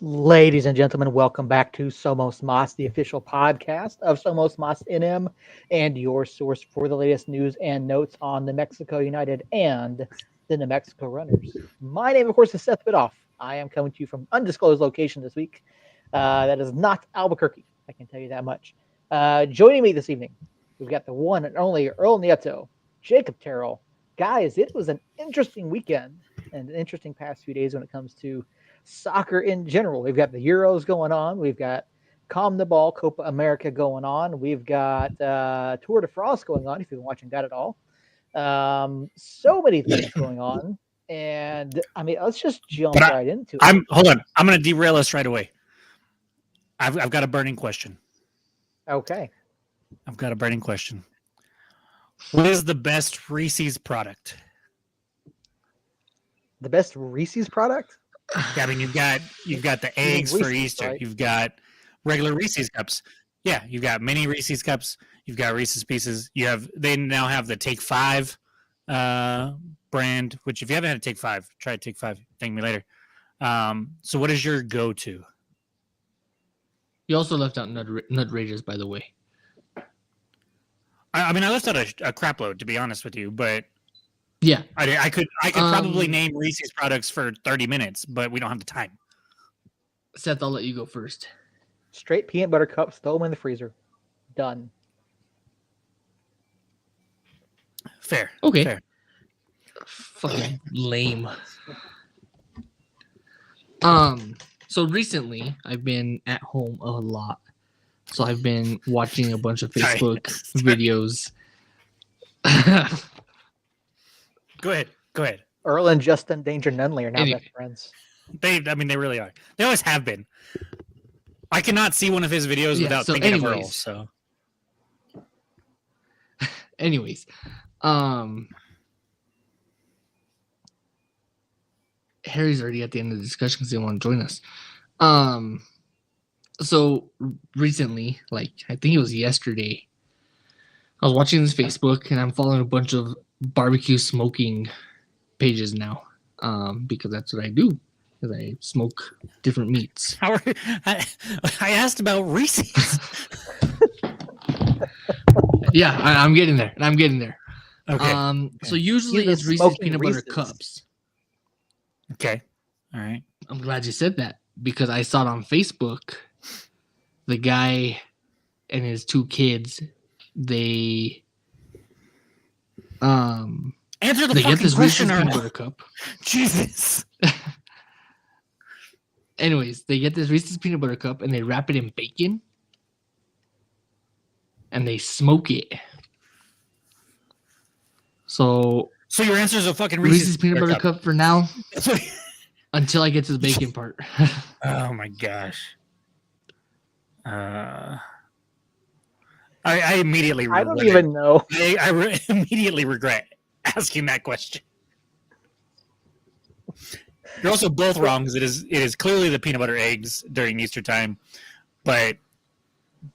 Ladies and gentlemen, welcome back to Somos Mas, the official podcast of Somos Mas NM, and your source for the latest news and notes on the Mexico United and the New Mexico Runners. My name, of course, is Seth Bidoff. I am coming to you from undisclosed location this week. That is not Albuquerque. I can tell you that much. Joining me this evening, we've got the one and only Earl Nieto, Jacob Terrell. Guys, it was an interesting weekend and an interesting past few days when it comes to soccer in general. We've got the Euros going on. We've got Calm the Ball, Copa America going on. We've got Tour de France going on, if you've been watching that at all. So many things going on. And, I mean, let's just jump right into it. Hold on. I'm going to derail us right away. I've got a burning question. Okay. I've got a burning question. What is the best Reese's product? The best Reese's product? Yeah, I mean, you've got the eggs Reese's, for Easter. right? You've got regular Reese's cups. Yeah, you've got mini Reese's cups. You've got Reese's Pieces. They now have the Take 5 brand, which if you haven't had a Take 5, try Take 5. Thank me later. So what is your go-to? You also left out Nut Rages, by the way. I mean, I left out a crap load, to be honest with you, but yeah, I could probably name Reese's products for 30 minutes, but we don't have the time. Seth, I'll let you go first. Straight peanut butter cups, throw them in the freezer. Done. Fair. Okay. Fair. Fucking lame. So recently I've been at home a lot. So I've been watching a bunch of Facebook videos. Go ahead. Earl and Justin Danger Nunley are now best friends. They really are. They always have been. I cannot see one of his videos without thinking of Earl. So, anyways, Harry's already at the end of the discussion because they want to join us. So recently, like I think it was yesterday, I was watching this Facebook and I'm following a bunch of barbecue smoking pages now, because that's what I do. Because I smoke different meats. I asked about Reese's. Yeah, I'm getting there, and I'm getting there. Okay. So usually it's Reese's peanut butter cups. Okay. All right. I'm glad you said that because I saw it on Facebook. The guy and his two kids, they answer the they fucking get this question, Reese's peanut butter cup. Jesus. Anyways, they get this Reese's peanut butter cup and they wrap it in bacon and they smoke it. So your answer is a fucking Reese's peanut butter cup for now until I get to the bacon part. Oh my gosh. I immediately I don't even know. I immediately regret asking that question. You're also both wrong because it is clearly the peanut butter eggs during Easter time, but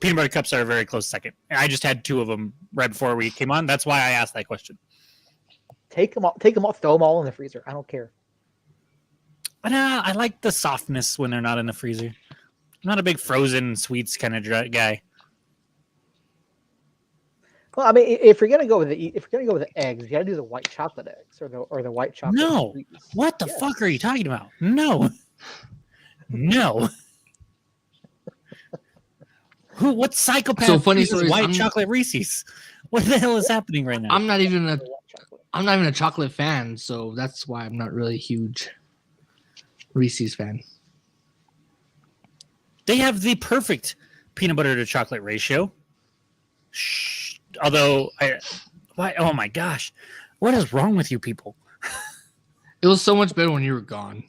peanut butter cups are a very close second. I just had two of them right before we came on. That's why I asked that question. Take them all, throw them all in the freezer. I don't care. But I like the softness when they're not in the freezer. I'm not a big frozen sweets kind of guy. Well, I mean, if you're gonna go with the eggs, you gotta do the white chocolate eggs or the white chocolate. No, sweets. What the fuck are you talking about? No. What psychopath? So funny uses story. White chocolate Reese's. What the hell is happening right now? I'm not even a chocolate fan, so that's why I'm not really a huge Reese's fan. They have the perfect peanut butter to chocolate ratio. Although, oh my gosh, what is wrong with you people? It was so much better when you were gone.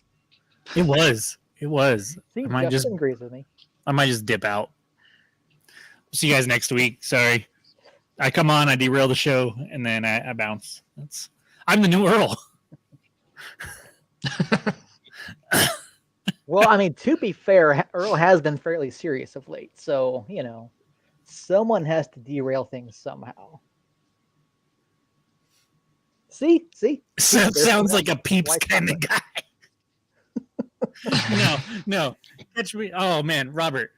It was. See, Justin agrees with me. I might just dip out. See you guys next week. Sorry. I come on, I derail the show, and then I bounce. I'm the new Earl. Well, I mean, to be fair, Earl has been fairly serious of late, so someone has to derail things somehow. See? Sounds like a Peeps kind of guy. No. Catch me. Oh man, Robert.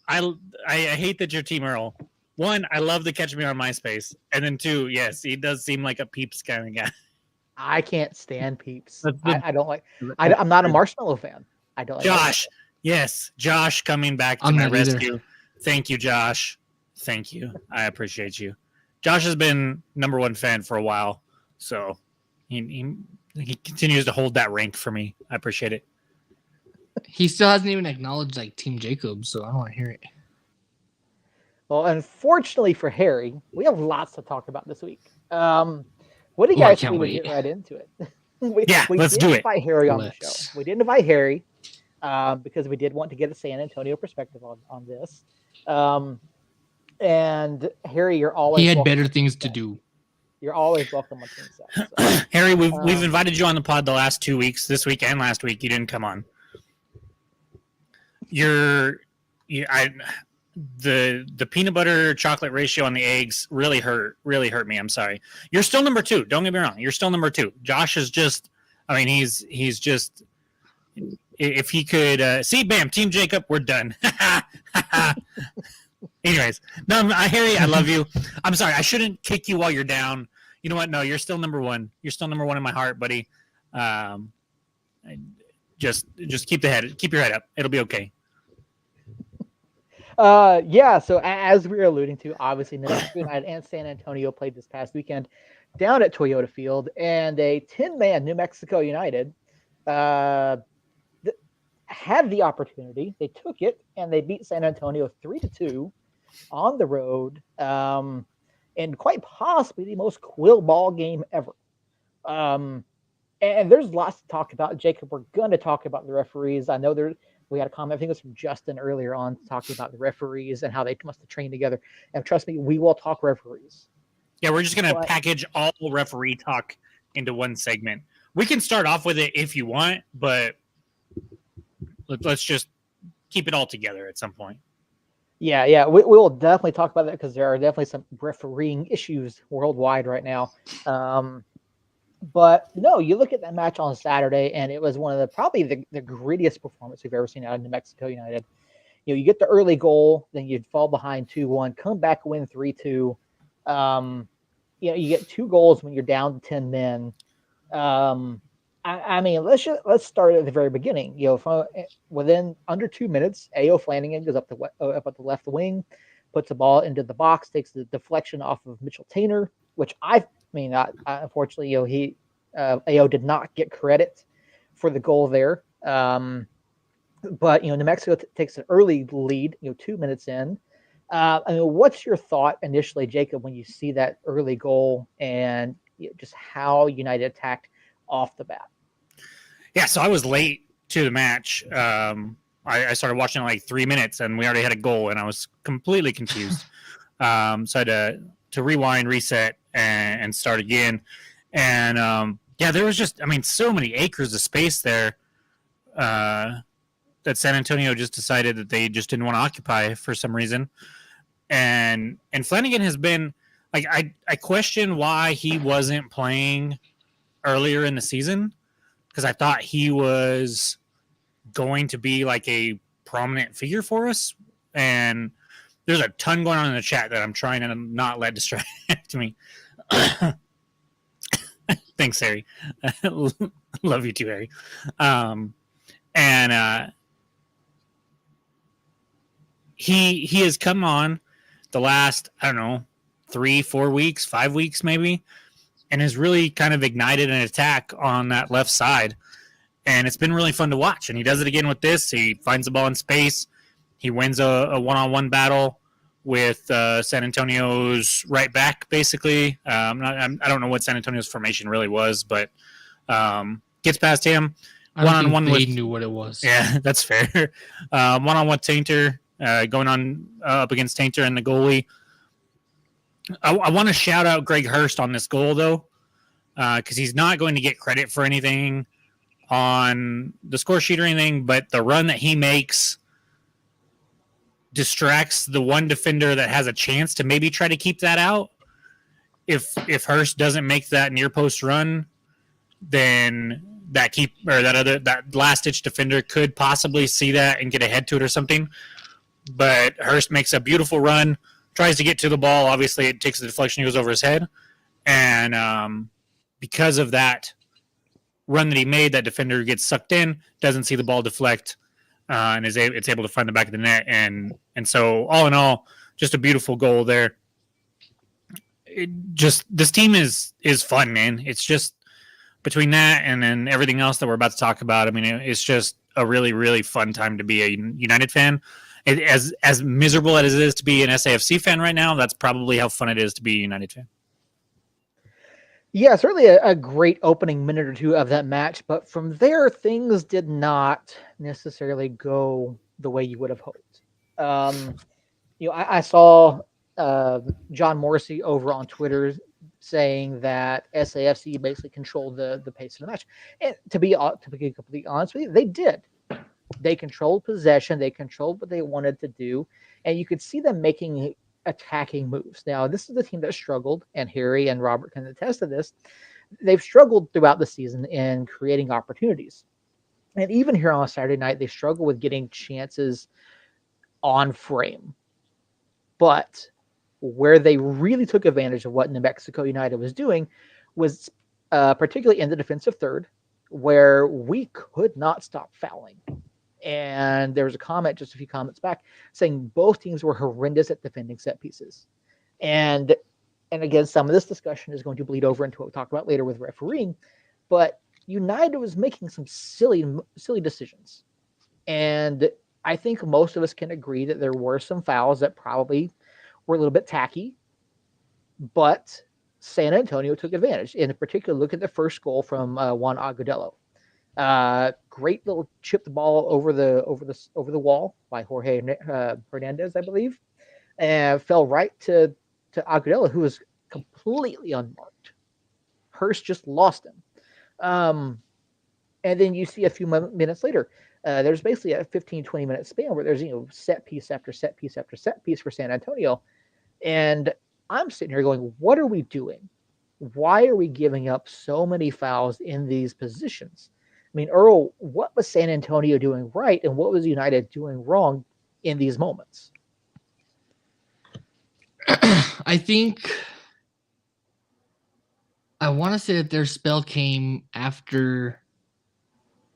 I hate that you're Team Earl. One, I love the Catch Me on MySpace, and then two, yes, he does seem like a Peeps kind of guy. I can't stand Peeps. That's the- I don't like. I'm not a Marshmallow fan. I don't like Josh, yes, Josh coming back to I'm my not either. rescue. Thank you, Josh. Thank you. I appreciate you. Josh has been #1 fan for a while, so he continues to hold that rank for me. I appreciate it. He still hasn't even acknowledged like Team Jacob, so I don't want to hear it. Well, unfortunately for Harry, we have lots to talk about this week. What do you Oh, I guys can't think we wait. get right into it? we Let's did do it. invite Harry on the Let's. show. We did invite Harry because we did want to get a San Antonio perspective on this. And Harry, you're always He had welcome better on things Team to Set. do. You're always welcome on Team Set. So. Harry, we've invited you on the pod the last 2 weeks, this week and last week. You didn't come on. The peanut butter chocolate ratio on the eggs really hurt me. I'm sorry. You're still number 2. Don't get me wrong. You're still number 2. Josh is just, I mean, he's just, if he could see, bam, Team Jacob, we're done. Anyways, no, Harry, I love you. I'm sorry. I shouldn't kick you while you're down. You know what? No, you're still number 1. You're still number 1 in my heart, buddy. Just keep your head up. It'll be okay. Yeah, so as we were alluding to, obviously New Mexico United and San Antonio played this past weekend down at Toyota Field, and a 10-man New Mexico United had the opportunity. They took it, and they beat San Antonio 3-2 on the road, and quite possibly the most quill ball game ever. And there's lots to talk about. Jacob, we're going to talk about the referees. I know we had a comment, I think it was from Justin earlier on, talking about the referees and how they must have trained together. And trust me, we will talk referees. Yeah, we're just going to package all referee talk into one segment. We can start off with it if you want, but let's just keep it all together at some point. Yeah, we will definitely talk about that because there are definitely some refereeing issues worldwide right now. But no, you look at that match on Saturday, and it was one of probably the grittiest performance we've ever seen out of New Mexico United. You know, you get the early goal, then you'd fall behind 2-1, come back, win 3-2. You you get 2 goals when you're down to 10 men. I mean, let's start at the very beginning. Within under 2 minutes, A.O. Flanagan goes up at the left wing, puts the ball into the box, takes the deflection off of Mitchell Tainter, which unfortunately, A.O. did not get credit for the goal there. But New Mexico takes an early lead, 2 minutes in. I mean, what's your thought initially, Jacob, when you see that early goal and just how United attacked off the bat? Yeah, so I was late to the match. I started watching like 3 minutes, and we already had a goal, and I was completely confused. So I had to rewind, reset, and start again. And there was just, so many acres of space there that San Antonio just decided that they just didn't want to occupy for some reason. And Flanagan has been like, I question why he wasn't playing earlier in the season, because I thought he was going to be like a prominent figure for us. And there's a ton going on in the chat that I'm trying to not let distract me. Thanks, Harry. Love you too, Harry. He has come on the last, 3-4 weeks, 5 weeks maybe, and has really kind of ignited an attack on that left side. And it's been really fun to watch. And he does it again with this. He finds the ball in space. He wins a one-on-one battle with San Antonio's right back, basically. I don't know what San Antonio's formation really was, but gets past him. One-on-one they knew what it was. Yeah, that's fair. One-on-one with Tainter, going on up against Tainter and the goalie. I want to shout out Greg Hurst on this goal, though, because he's not going to get credit for anything on the score sheet or anything, but the run that he makes distracts the one defender that has a chance to maybe try to keep that out. If Hurst doesn't make that near post run, then that last ditch defender could possibly see that and get ahead to it or something. But Hurst makes a beautiful run, tries to get to the ball. Obviously, it takes the deflection, goes over his head, and because of that run that he made, that defender gets sucked in, doesn't see the ball deflect, and it's able to find the back of the net. And so, all in all, just a beautiful goal there. This team is fun, man. It's just between that and then everything else that we're about to talk about. I mean, it's just a really, really fun time to be a United fan. As miserable as it is to be an SAFC fan right now, that's probably how fun it is to be a United fan. Yeah, certainly a great opening minute or two of that match, but from there, things did not necessarily go the way you would have hoped. I saw John Morrissey over on Twitter saying that SAFC basically controlled the pace of the match. And to be completely honest with you, they did. They controlled possession. They controlled what they wanted to do, and you could see them making attacking moves. Now, this is the team that struggled, and Harry and Robert can attest to this. They've struggled throughout the season in creating opportunities. And even here on a Saturday night, they struggle with getting chances on frame. But where they really took advantage of what New Mexico United was doing was particularly in the defensive third, where we could not stop fouling. And there was a comment just a few comments back saying both teams were horrendous at defending set pieces. And again, some of this discussion is going to bleed over into what we'll talk about later with refereeing, but United was making some silly decisions. And I think most of us can agree that there were some fouls that probably were a little bit tacky, but San Antonio took advantage. In particular, look at the first goal from Juan Agudelo. Great little chipped ball over the wall by Jorge Hernandez, I believe, and fell right to Agudelo, who was completely unmarked. Hurst just lost him. And then you see a few minutes later, there's basically a 15-20 minute span where there's set piece after set piece after set piece for San Antonio, and I'm sitting here going, what are we doing? Why are we giving up so many fouls in these positions? I mean, Earl, what was San Antonio doing right, and what was United doing wrong in these moments? I think I want to say that their spell came after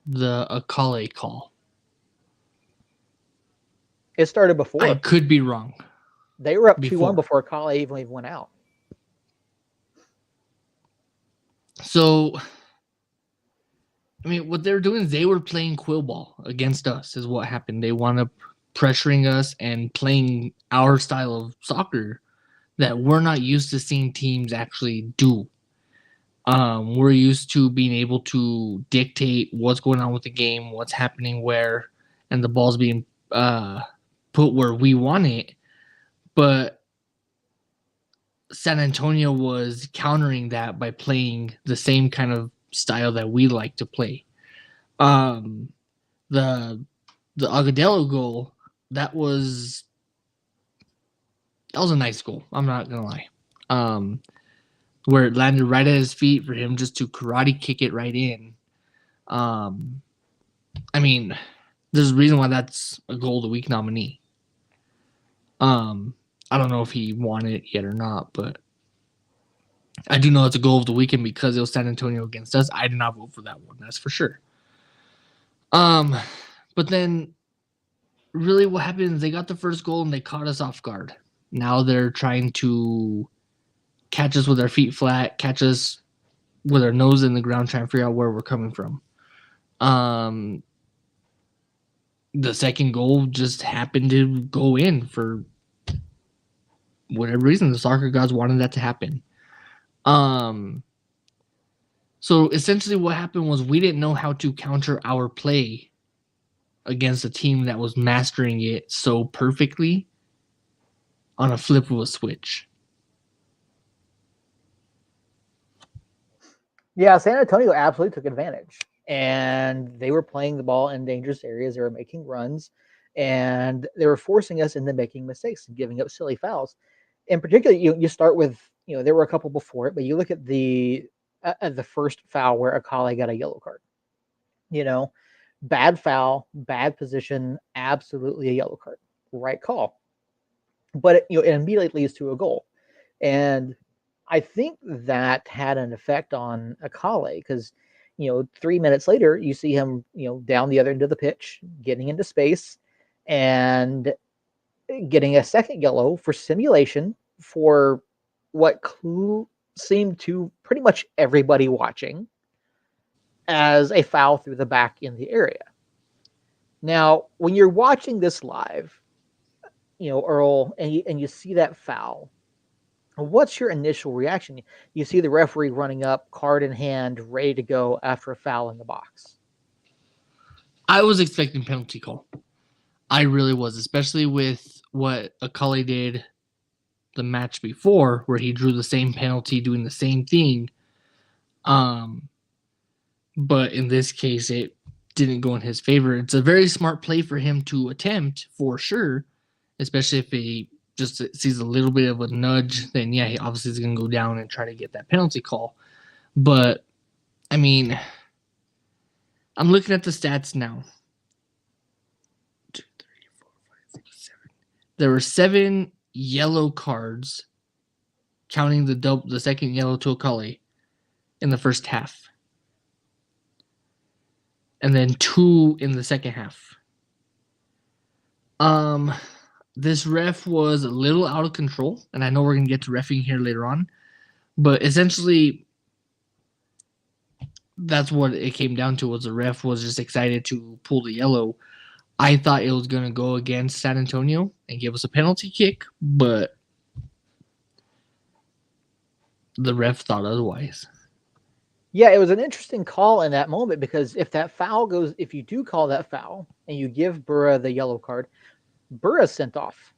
the Akale call. It started before. I could be wrong. They were up 2-1 before Akale even went out. So, I mean, what they were doing is they were playing quill ball against us is what happened. They wound up pressuring us and playing our style of soccer that we're not used to seeing teams actually do. We're used to being able to dictate what's going on with the game, what's happening where, and the ball's being put where we want it. But San Antonio was countering that by playing the same kind of style that we like to play. The Agudelo goal, that was a nice goal. I'm not gonna lie. Where it landed right at his feet for him just to karate kick it right in. I mean, there's a reason why that's a goal of the week nominee. I don't know if he won it yet or not, but I do know it's a goal of the weekend because it was San Antonio against us. I did not vote for that one, that's for sure. But then really what happened is they got the first goal and they caught us off guard. Now they're trying to catch us with our feet flat, catch us with our nose in the ground, trying to figure out where we're coming from. The second goal just happened to go in for whatever reason. The soccer gods wanted that to happen. So essentially what happened was we didn't know how to counter our play against a team that was mastering it so perfectly on a flip of a switch. Yeah, San Antonio absolutely took advantage. And they were playing the ball in dangerous areas. They were making runs. And they were forcing us into making mistakes and giving up silly fouls. In particular, you start with, there were a couple before it, but you look at the first foul where Akale got a yellow card. You know, bad foul, bad position, absolutely a yellow card. Right call. But it immediately leads to a goal. And I think that had an effect on Akale because 3 minutes later you see him down the other end of the pitch, getting into space, and getting a second yellow for simulation for what seemed to pretty much everybody watching as a foul through the back in the area. Now, when you're watching this live, Earl, and you see that foul, what's your initial reaction? You see the referee running up, card in hand, ready to go after a foul in the box. I was expecting penalty call. I really was, especially with what Akali did the match before, where he drew the same penalty doing the same thing. But in this case, it didn't go in his favor. It's a very smart play for him to attempt, for sure, especially if he just sees a little bit of a nudge. Then, yeah, he obviously is going to go down and try to get that penalty call. But, I mean, I'm looking at the stats now. 2, 3, 4, 5, 6, 7. There were 7 yellow cards, counting the second yellow to Akali, in the first half. And then 2 in the second half. This ref was a little out of control, and I know we're going to get to reffing here later on, but essentially that's what it came down to, was the ref was just excited to pull the yellow. I thought it was going to go against San Antonio and give us a penalty kick, but the ref thought otherwise. Yeah, it was an interesting call in that moment because if you do call that foul and you give Burra the yellow card, Burra's sent off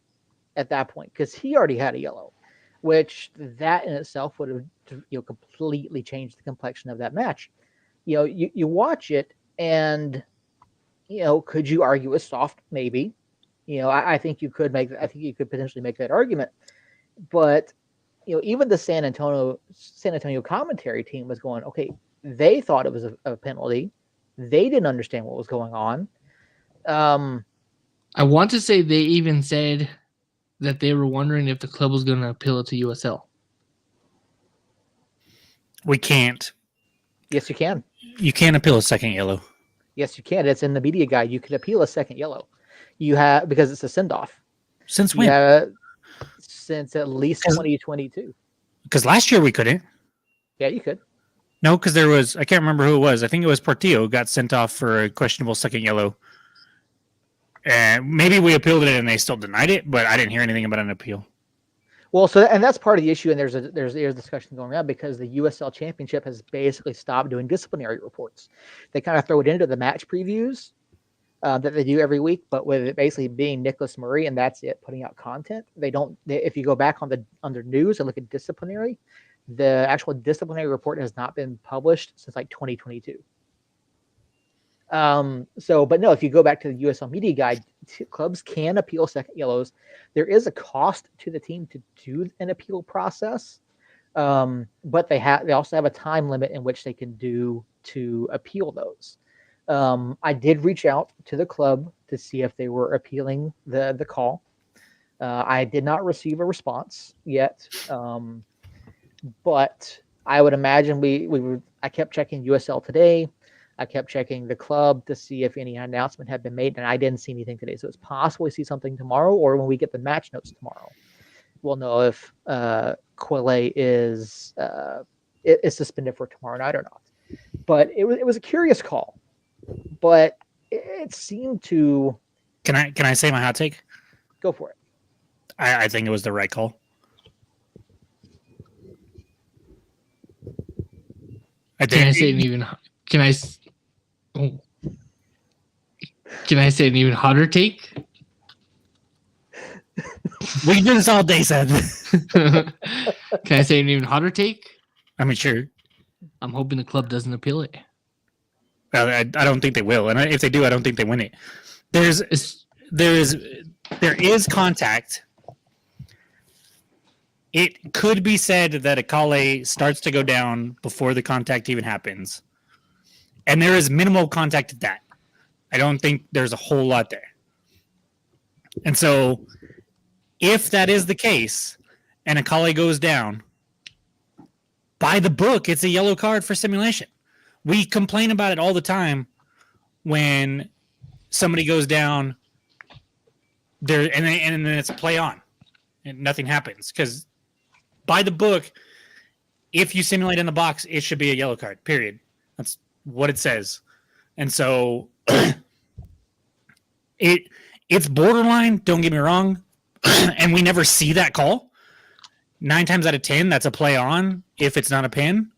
at that point because he already had a yellow, which that in itself would have completely changed the complexion of that match. You watch it and could you argue it's soft? Maybe. I think you could potentially make that argument, but even the San Antonio commentary team was going, okay, they thought it was a penalty. They didn't understand what was going on. I want to say they even said that they were wondering if the club was going to appeal it to USL. We can't. Yes, you can. You can't appeal a second yellow. Yes, you can. It's in the media guide. You can appeal a second yellow. Because it's a send-off. Since when? Since at least 2022. Because last year we couldn't. Yeah, you could. No, because I can't remember who it was. I think it was Portillo who got sent off for a questionable second yellow. And maybe we appealed it and they still denied it, but I didn't hear anything about an appeal. Well, and that's part of the issue, and there's a discussion going around because the USL Championship has basically stopped doing disciplinary reports. They kind of throw it into the match previews that they do every week, but with it basically being Nicholas Murray and that's it, putting out content. If you go back under news and look at disciplinary, the actual disciplinary report has not been published since like 2022. But no, if you go back to the USL media guide, clubs can appeal second yellows. There is a cost to the team to do an appeal process. But they also have a time limit in which they can do to appeal those. I did reach out to the club to see if they were appealing the call. I did not receive a response yet. But I would imagine I kept checking USL Today. I kept checking the club to see if any announcement had been made, and I didn't see anything today. So it's possible we see something tomorrow, or when we get the match notes tomorrow, we'll know if Quille is suspended for tomorrow night or not. But it was a curious call, but it seemed to. Can I say my hot take? Go for it. I think it was the right call. Can I say an even hotter take? We can do this all day, Seth. Can I say an even hotter take? I mean, sure. I'm hoping the club doesn't appeal it. I don't think they will, and if they do, I don't think they win it. There is contact. It could be said that Akale starts to go down before the contact even happens. And there is minimal contact at that. I don't think there's a whole lot there. And so if that is the case and a collie goes down, by the book, it's a yellow card for simulation. We complain about it all the time when somebody goes down there and then it's a play on and nothing happens. Because by the book, if you simulate in the box, it should be a yellow card, period. That's what it says. And so it's borderline, don't get me wrong, and we never see that call. 9 times out of 10, that's a play on if it's not a pin.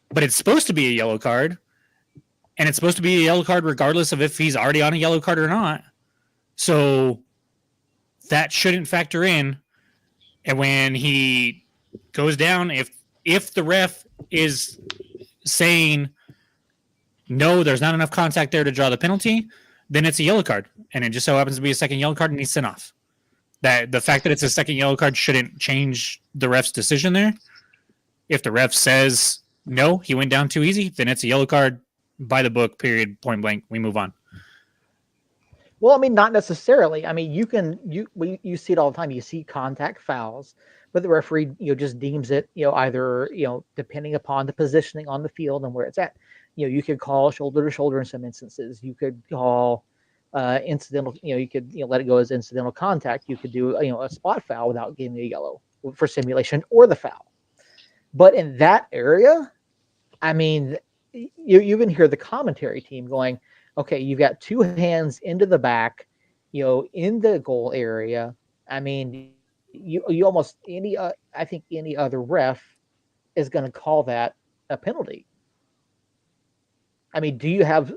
But it's supposed to be a yellow card, and it's supposed to be a yellow card regardless of if he's already on a yellow card or not. So that shouldn't factor in. And when he goes down, if the ref is saying, no, there's not enough contact there to draw the penalty, then it's a yellow card. And it just so happens to be a second yellow card and he's sent off. That the fact that it's a second yellow card shouldn't change the ref's decision there. If the ref says, no, he went down too easy, then it's a yellow card by the book, period, point blank. We move on. Well, I mean, not necessarily. I mean, you see it all the time. You see contact fouls, but the referee, just deems it, either, depending upon the positioning on the field and where it's at. You could call shoulder to shoulder in some instances. You could call incidental, you could let it go as incidental contact. You could do a spot foul without giving a yellow for simulation or the foul. But in that area, I mean, you even hear the commentary team going, okay, you've got 2 hands into the back, in the goal area. I mean, you almost I think any other ref is going to call that a penalty. I mean, do you have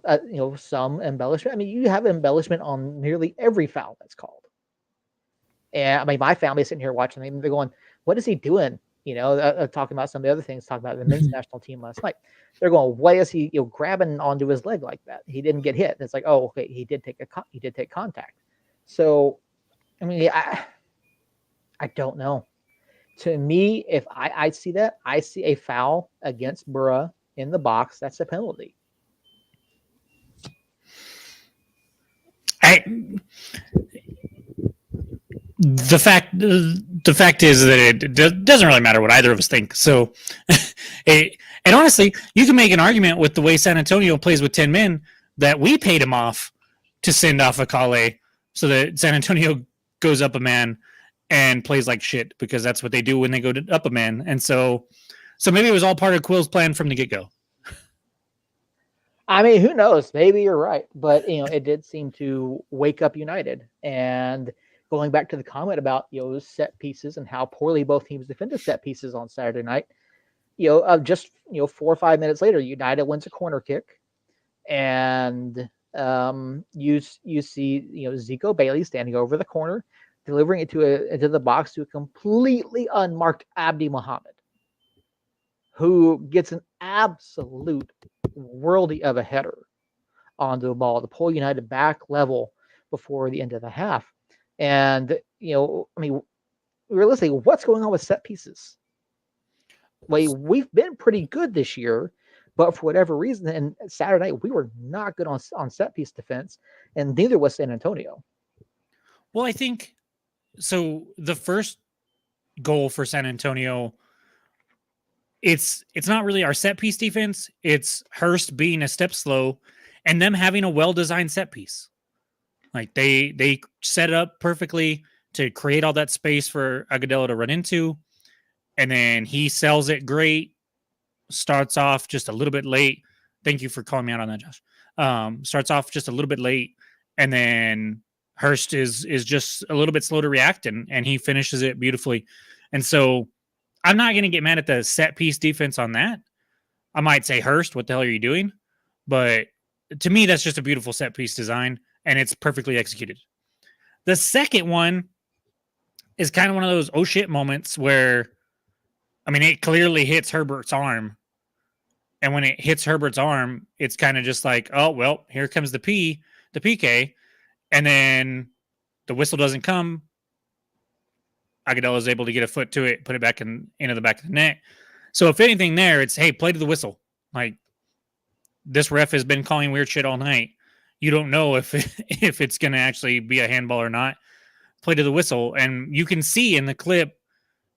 some embellishment? I mean, you have embellishment on nearly every foul that's called. And I mean, my family's sitting here watching them. They're going, "What is he doing?" Talking about some of the other things. Talking about the men's national team last night. They're going, "Why is he grabbing onto his leg like that? He didn't get hit." And it's like, "Oh, okay, he did take contact." So, I mean, I don't know. To me, if I see that, I see a foul against Burra in the box. That's a penalty. The fact is that it doesn't really matter what either of us think. So, and honestly, you can make an argument with the way San Antonio plays with 10 men that we paid him off to send off a Kale so that San Antonio goes up a man and plays like shit because that's what they do when they go up a man. And so maybe it was all part of Quill's plan from the get-go. I mean, who knows? Maybe you're right, but it did seem to wake up United. And going back to the comment about set pieces and how poorly both teams defended set pieces on Saturday night, just 4 or 5 minutes later, United wins a corner kick, and you see Zico Bailey standing over the corner, delivering it into the box to a completely unmarked Abdi Mohammed, who gets an absolute worldy of a header onto the ball to pull United back level before the end of the half. And, I mean, realistically, what's going on with set pieces? Well, we've been pretty good this year, but for whatever reason, and Saturday night, we were not good on set piece defense, and neither was San Antonio. Well, I think so. The first goal for San Antonio, it's not really our set piece defense. It's Hurst being a step slow and them having a well-designed set piece. Like they set it up perfectly to create all that space for Agudelo to run into. And then he sells it great, starts off just a little bit late. Thank you for calling me out on that, Josh. Starts off just a little bit late. And then Hurst is just a little bit slow to react, and he finishes it beautifully. And so I'm not going to get mad at the set piece defense on that. I might say, Hurst, what the hell are you doing? But to me, that's just a beautiful set piece design, and it's perfectly executed. The second one is kind of one of those oh shit moments where, I mean, it clearly hits Herbert's arm. And when it hits Herbert's arm, it's kind of just like, oh, well, here comes the PK. And then the whistle doesn't come. Agudelo is able to get a foot to it, put it back into the back of the net. So if anything there, it's, hey, play to the whistle. Like, this ref has been calling weird shit all night. You don't know if if it's going to actually be a handball or not. Play to the whistle, and you can see in the clip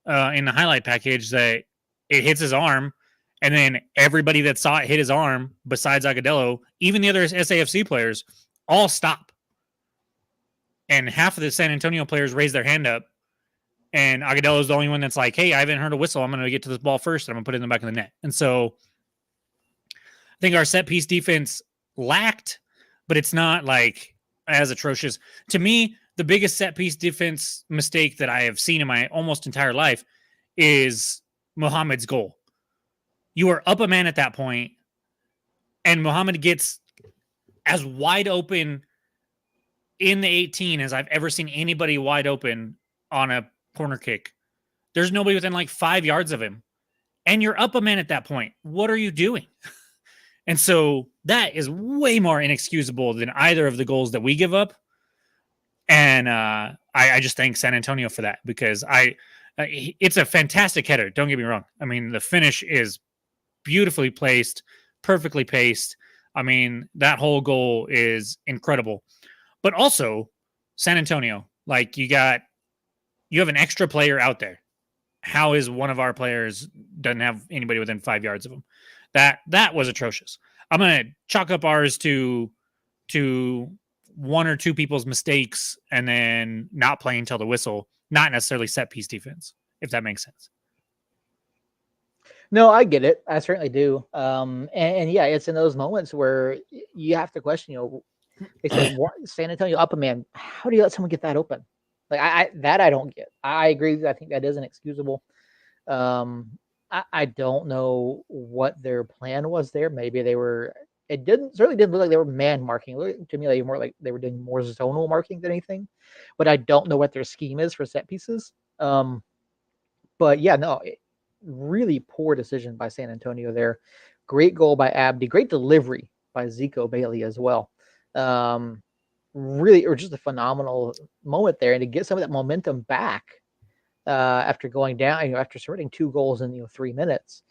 in the highlight package that it hits his arm, and then everybody that saw it hit his arm, besides Agudelo, even the other SAFC players, all stop. And half of the San Antonio players raise their hand up, and Agudelo is the only one that's like, hey, I haven't heard a whistle. I'm going to get to this ball first, and I'm going to put it in the back of the net. And so I think our set-piece defense lacked, but it's not like as atrocious. To me, the biggest set-piece defense mistake that I have seen in my almost entire life is Mohamed's goal. You are up a man at that point, and Mohamed gets as wide open in the 18 as I've ever seen anybody wide open on a corner kick. There's nobody within like 5 yards of him, and you're up a man at that point. What are you doing? And so that is way more inexcusable than either of the goals that we give up. And I just thank San Antonio for that, because it's a fantastic header. Don't get me wrong. I mean, the finish is beautifully placed, perfectly paced. I mean, that whole goal is incredible. But also, San Antonio, like you have an extra player out there. How is one of our players doesn't have anybody within 5 yards of him? That was atrocious. I'm gonna chalk up ours to one or two people's mistakes and then not playing until the whistle, not necessarily set piece defense, if that makes sense. No, I get it. I certainly do. And yeah, it's in those moments where you have to question, they said San Antonio up a man. How do you let someone get that open? Like I don't get. I agree. I think that is inexcusable. I don't know what their plan was there. Maybe they were. It certainly didn't look like they were man marking. It looked to me like more like they were doing more zonal marking than anything. But I don't know what their scheme is for set pieces. But yeah, no, really poor decision by San Antonio there. Great goal by Abdi. Great delivery by Zico Bailey as well. Really, or just a phenomenal moment there, and to get some of that momentum back after going down, after surrendering 2 goals in 3 minutes.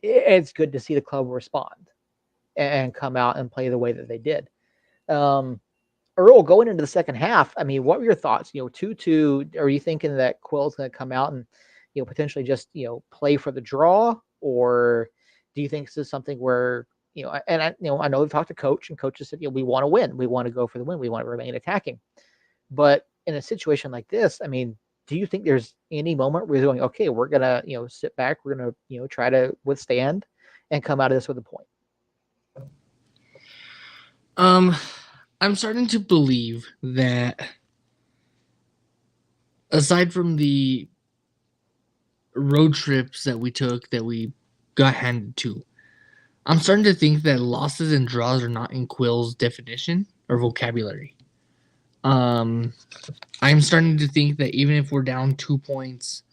It's good to see the club respond and come out and play the way that they did. Earl, going into the second half, I mean, what were your thoughts? 2-2. Are you thinking that Quill's going to come out and potentially just play for the draw, or do you think this is something where and I know we've talked to coach, and coach has said we want to win, we want to go for the win, we want to remain attacking, but in a situation like this, I mean, do you think there's any moment where you're going, okay, we're gonna sit back, we're gonna try to withstand and come out of this with a point? I'm starting to believe that aside from the road trips that we took that we got handed to, I'm starting to think that losses and draws are not in Quill's definition or vocabulary. I'm starting to think that even if we're down 2 points,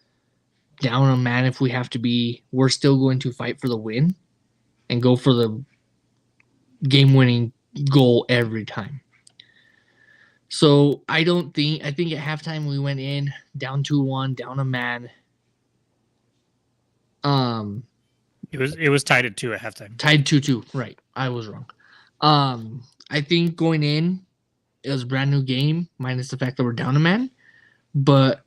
down a man if we have to be, we're still going to fight for the win and go for the game-winning goal every time. So I think at halftime we went in down 2-1, down a man. It was tied at 2 at halftime. Tied 2-2, right. I was wrong. I think going in, it was a brand new game, minus the fact that we're down a man. But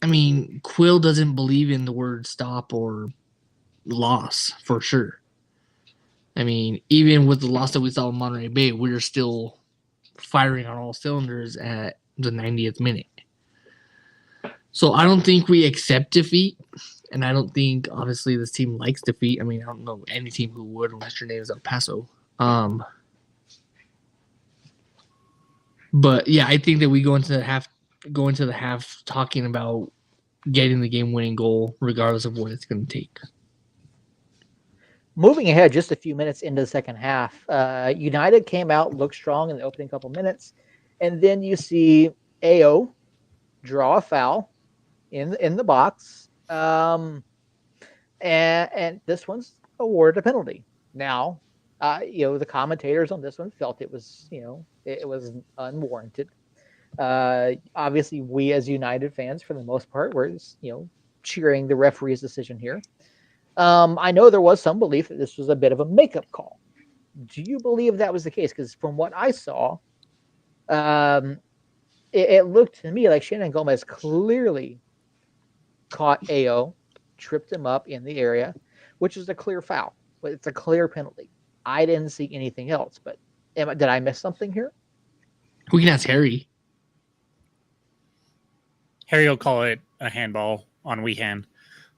I mean, Quill doesn't believe in the word stop or loss for sure. I mean, even with the loss that we saw in Monterey Bay, we were still firing on all cylinders at the 90th minute. So I don't think we accept defeat, and I don't think, obviously, this team likes defeat. I mean, I don't know any team who would unless your name is El Paso. But yeah, I think that we go into the half talking about getting the game-winning goal, regardless of what it's going to take. Moving ahead, just a few minutes into the second half, United came out, looked strong in the opening couple minutes, and then you see AO draw a foul in the box, and this one's awarded a penalty. Now, the commentators on this one felt it was it was unwarranted. Obviously, we as United fans, for the most part, were cheering the referee's decision here. I know there was some belief that this was a bit of a makeup call. Do you believe that was the case? Because from what I saw, um, it looked to me like Shannon Gomez clearly caught AO, tripped him up in the area, which is a clear foul. But it's a clear penalty. I didn't see anything else. But did I miss something here? We can ask Harry. Harry will call it a handball on Weehan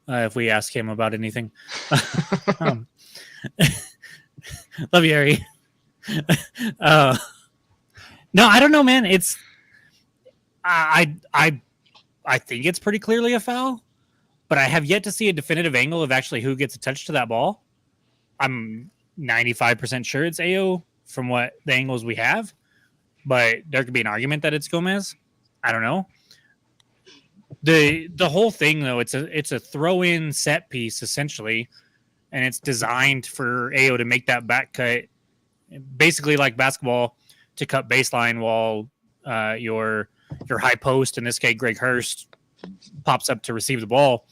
if we ask him about anything. Love you, Harry. No, I don't know, man. It's I think it's pretty clearly a foul, but I have yet to see a definitive angle of actually who gets a touch to that ball. I'm 95% sure it's AO from what the angles we have, but there could be an argument that it's Gomez. I don't know. The whole thing though, it's a throw-in set piece essentially, and it's designed for AO to make that back cut, basically like basketball, to cut baseline while your high post, in this case Greg Hurst, pops up to receive the ball,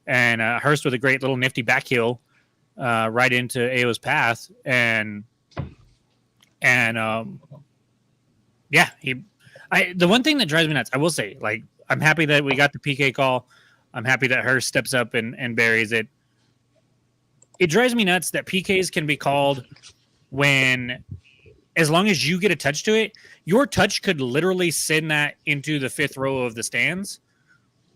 and Hurst with a great little nifty back heel right into AO's path, and yeah, the one thing that drives me nuts, I will say, like, I'm happy that we got the PK call. I'm happy that Hurst steps up and buries it. It drives me nuts that PKs can be called when, as long as you get a touch to it, your touch could literally send that into the fifth row of the stands.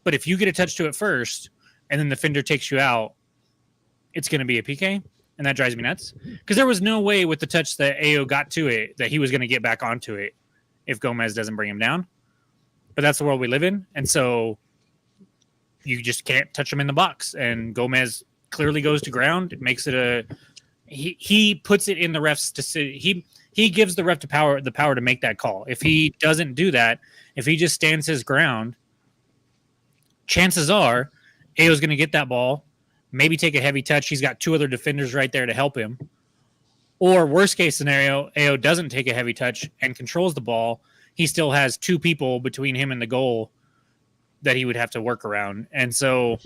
But if you get a touch to it first and then the defender takes you out, it's going to be a PK. And that drives me nuts. Because there was no way with the touch that AO got to it that he was going to get back onto it if Gomez doesn't bring him down. But that's the world we live in. And so you just can't touch him in the box. And Gomez clearly goes to ground. It makes it he puts it in the ref's decision. He gives the ref the power to make that call. If he doesn't do that, if he just stands his ground, chances are AO's going to get that ball, maybe take a heavy touch. He's got two other defenders right there to help him. Or worst case scenario, AO doesn't take a heavy touch and controls the ball. He still has two people between him and the goal that he would have to work around. And so,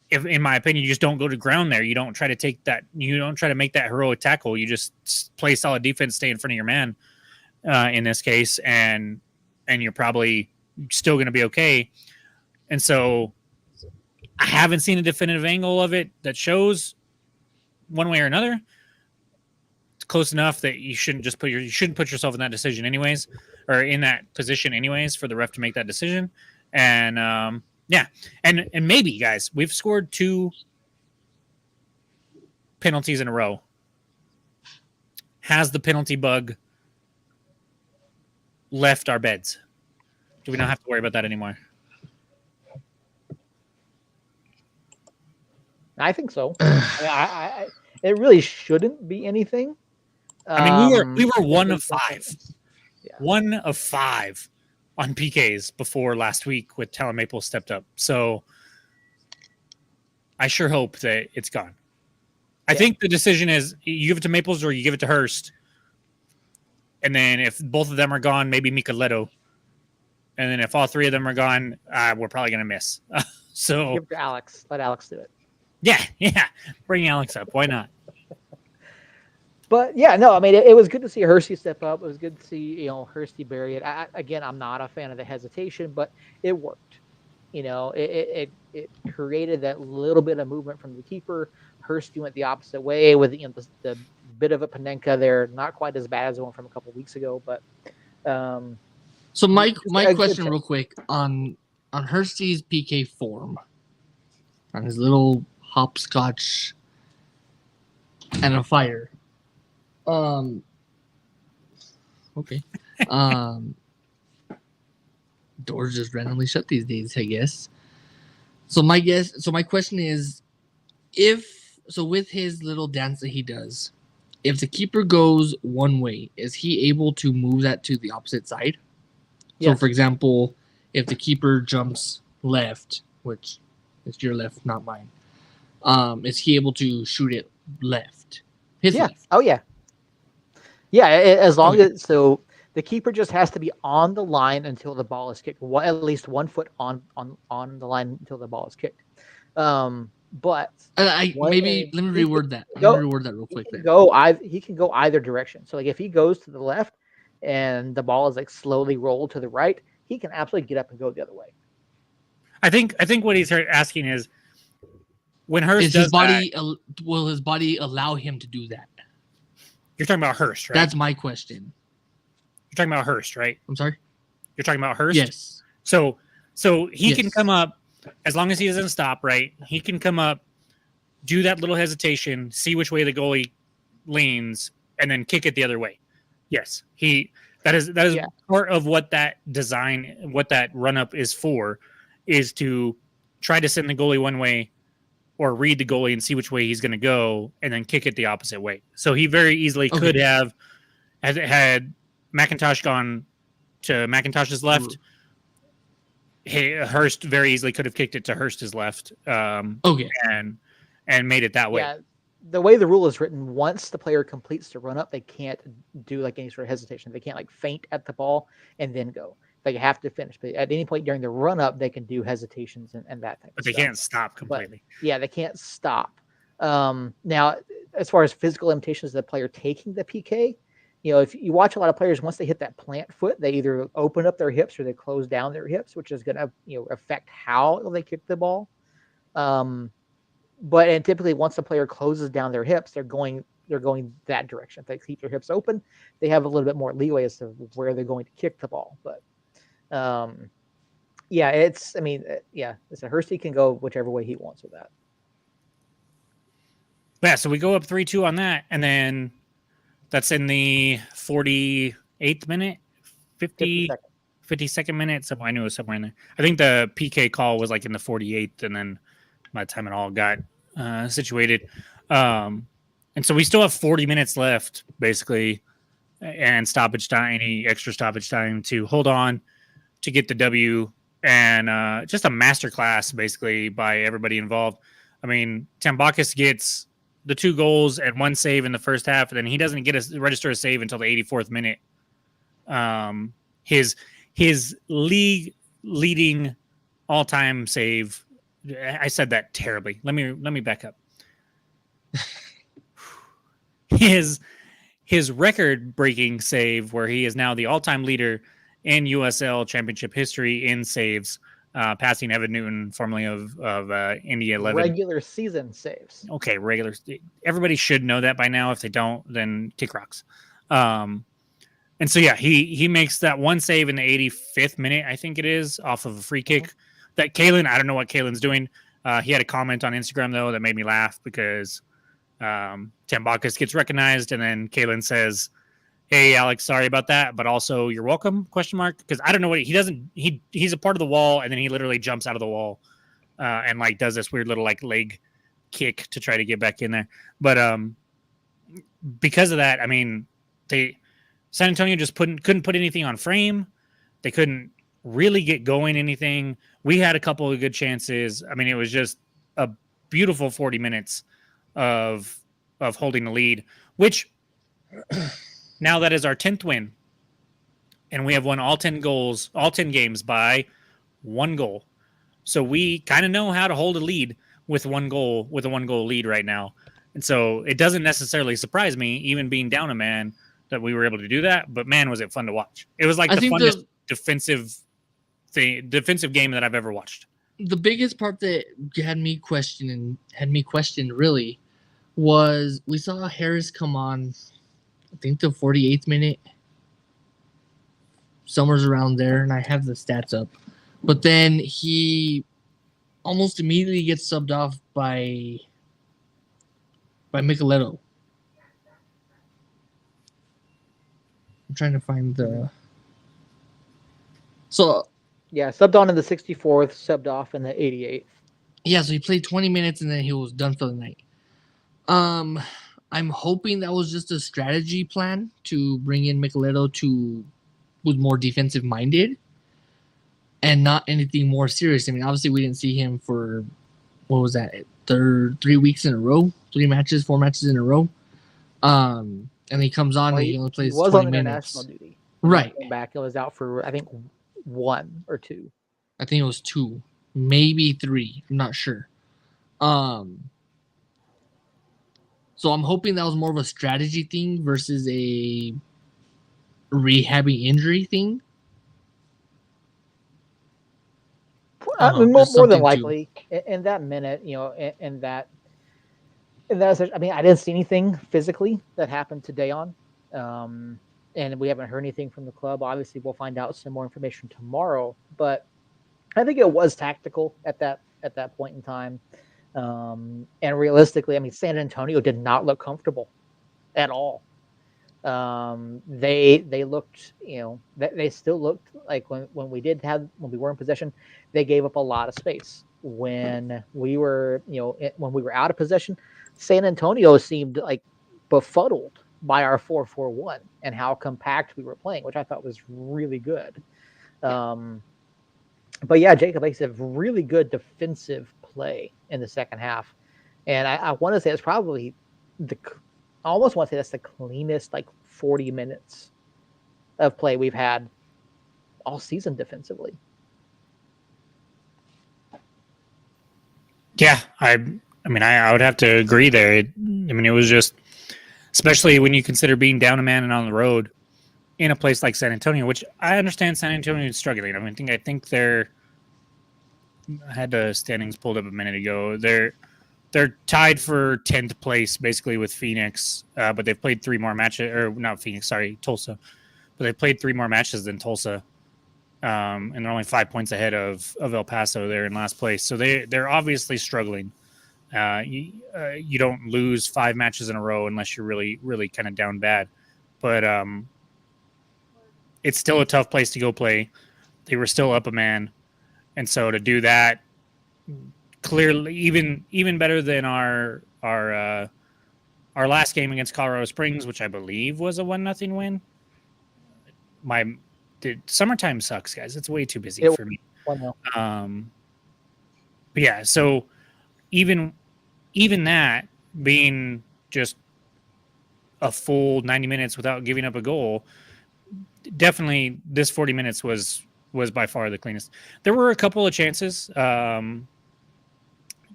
if, in my opinion, you just don't go to ground there. You don't try to take that. You don't try to make that heroic tackle. You just play solid defense, stay in front of your man in this case, and you're probably still going to be okay. And so I haven't seen a definitive angle of it that shows one way or another. It's close enough that you shouldn't just you shouldn't put yourself in that decision anyways, or in that position anyways, for the ref to make that decision. And yeah, and maybe, guys, we've scored 2 penalties in a row. Has the penalty bug left our beds? Do we not have to worry about that anymore? I think so. I it really shouldn't be anything. I mean, we were 1 of 5. Yeah. 1 of 5 on PKs before last week with Talon Maple stepped up. So I sure hope that it's gone. I think the decision is you give it to Maples or you give it to Hurst. And then if both of them are gone, maybe Mika Leto. And then if all 3 of them are gone, we're probably going to miss. So give it to Alex. Let Alex do it. Yeah. Bring Alex up. Why not? But yeah, no, I mean, it was good to see Hursty step up. It was good to see, Hursty bury it. Again, I'm not a fan of the hesitation, but it worked. It created that little bit of movement from the keeper. Hursty went the opposite way with the bit of a Panenka there, not quite as bad as the one from a couple weeks ago. But so my question, real quick, on Hursty's PK form, on his little hopscotch and a fire. Okay. Doors just randomly shut these days, I guess. So my question is, with his little dance that he does, if the keeper goes one way, is he able to move that to the opposite side? Yes. So for example, if the keeper jumps left, which is your left, not mine, is he able to shoot it left? His left. Oh yeah. Yeah, as long as the keeper just has to be on the line until the ball is kicked. At least 1 foot on the line until the ball is kicked. But let me he reword that. go- Let me reword that real quick. he can go either direction. So like if he goes to the left and the ball is like slowly rolled to the right, he can absolutely get up and go the other way. I think what he's asking is when Hurst Is does his body will his body allow him to do that? you're talking about Hurst, right? That's my question. You're talking about Hurst, right? I'm sorry. You're talking about Hurst. Yes. So he Yes. can come up as long as he doesn't stop, right? He can come up, do that little hesitation, see which way the goalie leans, and then kick it the other way. Yes, that is Yeah. part of what that design, what that run up is for, is to try to send the goalie one way or read the goalie and see which way he's going to go, and then kick it the opposite way. So he very easily could have had McIntosh gone to McIntosh's left. Hurst very easily could have kicked it to Hurst's left. And made it that way. Yeah. The way the rule is written, once the player completes the run up, they can't do like any sort of hesitation. They can't like feint at the ball and then go. They have to finish. But at any point during the run up, they can do hesitations and that type of stuff. But they can't stop completely. They can't stop. Now, as far as physical limitations of the player taking the PK, if you watch a lot of players, once they hit that plant foot, they either open up their hips or they close down their hips, which is going to affect how they kick the ball. But typically, once the player closes down their hips, they're going that direction. If they keep their hips open, they have a little bit more leeway as to where they're going to kick the ball. But it's a Hurst can go whichever way he wants with that. Yeah, so we go up 3-2 on that, and then that's in the 48th minute, 52nd minute. So I knew it was somewhere in there. I think the PK call was like in the 48th, and then by the time it all got situated. And so we still have 40 minutes left, basically, and stoppage time, any extra stoppage time to hold on to get the W, and just a masterclass, basically, by everybody involved. I mean, Tambakis gets the 2 goals and 1 save in the first half, and then he doesn't register a save until the 84th minute. His league leading all-time save. I said that terribly. Let me back up. His record-breaking save, where he is now the all-time leader in USL Championship history in saves, passing Evan Newton, formerly of India 11. Regular season saves. Okay, regular. Everybody should know that by now. If they don't, then kick rocks. And so he makes that 1 save in the 85th minute, I think it is, off of a free kick. That Kalen, I don't know what Kalen's doing. He had a comment on Instagram, though, that made me laugh because Tambakis gets recognized, and then Kalen says, "Hey, Alex, sorry about that, but also you're welcome?" ? Because I don't know what he's a part of the wall, and then he literally jumps out of the wall and like does this weird little like leg kick to try to get back in there. But because of that, I mean, San Antonio just couldn't put anything on frame. They couldn't really get going anything. We had a couple of good chances. I mean, it was just a beautiful 40 minutes of holding the lead, which now that is our 10th win. And we have won all 10 games by 1 goal. So we kind of know how to hold a lead with a 1 goal lead right now. And so it doesn't necessarily surprise me, even being down a man, that we were able to do that. But man, was it fun to watch. It was like the funnest defensive game that I've ever watched. The biggest part that had me question really was we saw Harris come on, I think the 48th minute, somewhere's around there, and I have the stats up. But then he almost immediately gets subbed off by Micheletto. I'm trying to find the... So... Yeah, subbed on in the 64th, subbed off in the 88th. Yeah, so he played 20 minutes and then he was done for the night. I'm hoping that was just a strategy plan to bring in Micheletto with more defensive minded and not anything more serious. I mean, obviously we didn't see him for, what was that, 3 weeks in a row, 4 matches in a row. And he comes on and he only plays 20 minutes. He was on international duty. Right. Came back and was out for, I think, 1 or 2. I think it was 2, maybe 3. I'm not sure. So I'm hoping that was more of a strategy thing versus a rehabbing injury thing. I mean, Just more than something to. likely, in that minute, in that, I mean, I didn't see anything physically that happened to Dayon, and we haven't heard anything from the club. Obviously, we'll find out some more information tomorrow, but I think it was tactical at that point in time. And realistically, I mean, San Antonio did not look comfortable at all. They looked, they still looked like when we were in possession, they gave up a lot of space. When we were, when we were out of possession, San Antonio seemed like befuddled by our 4-4-1 and how compact we were playing, which I thought was really good. But yeah, Jacob, like I said, really good defensive play in the second half. And I want to say it's probably I almost want to say that's the cleanest, like 40 minutes of play we've had all season defensively. Yeah, I mean, I would have to agree there. It was just, especially when you consider being down a man and on the road in a place like San Antonio, which I understand San Antonio is struggling. I think they're. I had the standings pulled up a minute ago. They're tied for 10th place basically with Phoenix, but they've played 3 more matches, or not Phoenix, sorry, Tulsa. But they played 3 more matches than Tulsa, and they're only 5 points ahead of El Paso. They're in last place, so they're obviously struggling. You don't lose 5 matches in a row unless you're really, really kind of down bad. But it's still a tough place to go play. They were still up a man, and so to do that, clearly even better than our last game against Colorado Springs, which I believe was a 1-0 win. Summertime sucks, guys. It's way too busy for me. But yeah, so even that being just a full 90 minutes without giving up a goal, definitely this 40 minutes was by far the cleanest. There were a couple of chances.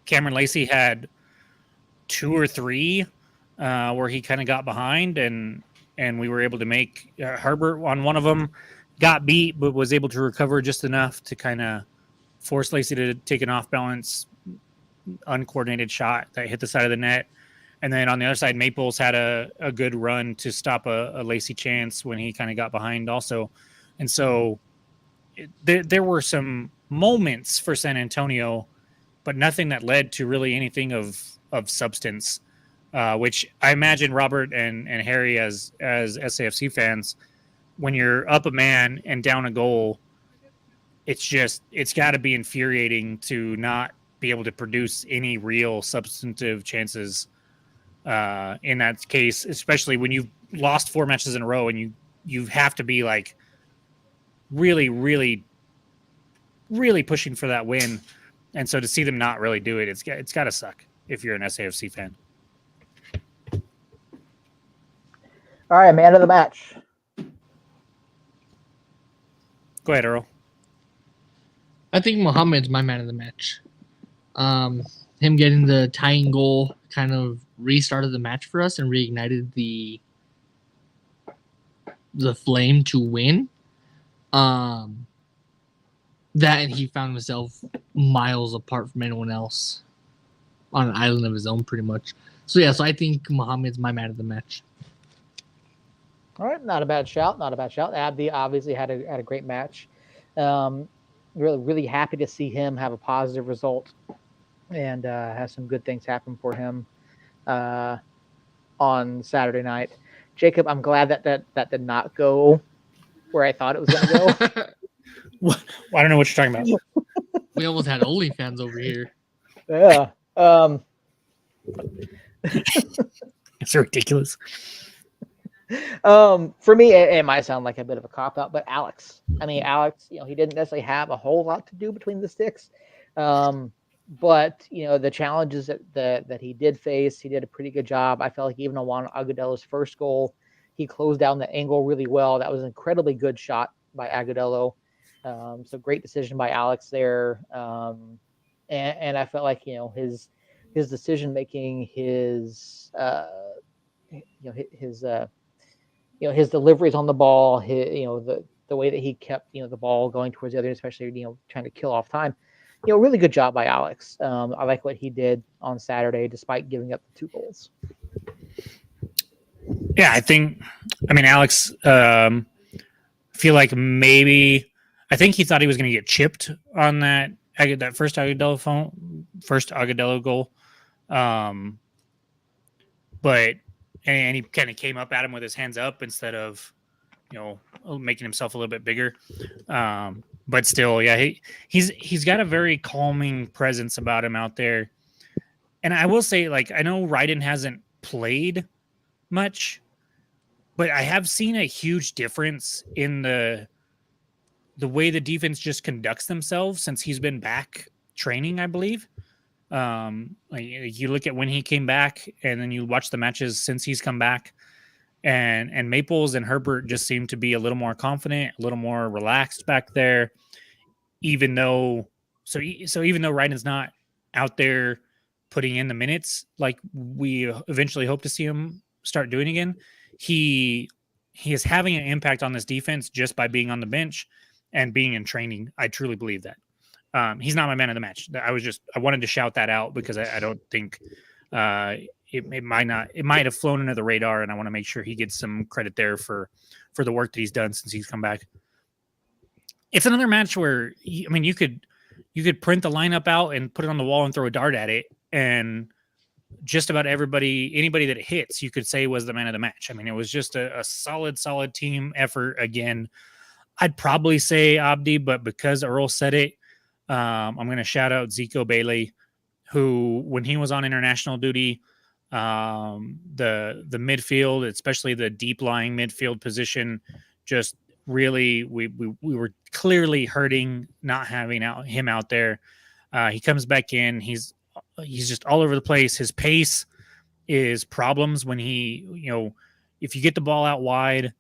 Cameron Lacey had 2 or 3 where he kind of got behind, and we were able to make Herbert on one of them got beat, but was able to recover just enough to kind of force Lacey to take an off balance, uncoordinated shot that hit the side of the net. And then on the other side, Maples had a good run to stop a Lacey chance when he kind of got behind also. And so there were some moments for San Antonio, but nothing that led to really anything of substance, which I imagine Robert and Harry as SAFC fans, when you're up a man and down a goal, it's got to be infuriating to not be able to produce any real substantive chances in that case, especially when you've lost 4 matches in a row and you have to be like really, really, really pushing for that win. And so to see them not really do it, it's got to suck if you're an SAFC fan. All right, man of the match. Go ahead, Earl. I think Mohamed's my man of the match. Him getting the tying goal kind of restarted the match for us and reignited the flame to win. That, and he found himself miles apart from anyone else on an island of his own, pretty much. So yeah, so I think Mohamed's my man of the match. All right, not a bad shout. Abdi obviously had a great match. Really happy to see him have a positive result and have some good things happen for him on Saturday night. Jacob, I'm glad that did not go where I thought it was going to go. Well, I don't know what you're talking about. We almost had OnlyFans over here. Yeah. It's ridiculous. For me, it might sound like a bit of a cop out, but Alex, he didn't necessarily have a whole lot to do between the sticks. But the challenges that he did face, he did a pretty good job. I felt like even on Juan Agudelo's first goal, he closed down the angle really well. That was an incredibly good shot by Agudelo. So great decision by Alex there. And I felt like, his his decision making, his his deliveries on the ball, the way that he kept the ball going towards the other, especially trying to kill off time. Really good job by Alex. I like what he did on Saturday, despite giving up the 2 goals. Yeah, I mean, Alex, feel like maybe, I think he thought he was going to get chipped on that first Agudelo goal. But, and he kind of came up at him with his hands up instead of, making himself a little bit bigger. But still, yeah, he's got a very calming presence about him out there. And I will say, like, I know Ryden hasn't played much, but I have seen a huge difference in the way the defense just conducts themselves since he's been back training, I believe. Like you look at when he came back, and then you watch the matches since he's come back, and Maples and Herbert just seem to be a little more confident, a little more relaxed back there. Even though Ryden's not out there putting in the minutes like we eventually hope to see him start doing again, he is having an impact on this defense just by being on the bench and being in training. I truly believe that. He's not my man of the match. I wanted to shout that out because I don't think it might have flown under the radar, and I want to make sure he gets some credit there for the work that he's done since he's come back. It's another match where you could print the lineup out and put it on the wall and throw a dart at it, and just about anybody that it hits, you could say was the man of the match. I mean, it was just a solid team effort again. I'd probably say Abdi, but because Earl said it, I'm going to shout out Zico Bailey, who, when he was on international duty, the midfield, especially the deep lying midfield position, just really we were clearly hurting not having him out there. He comes back in. He's just all over the place. His pace is problems when he, if you get the ball out wide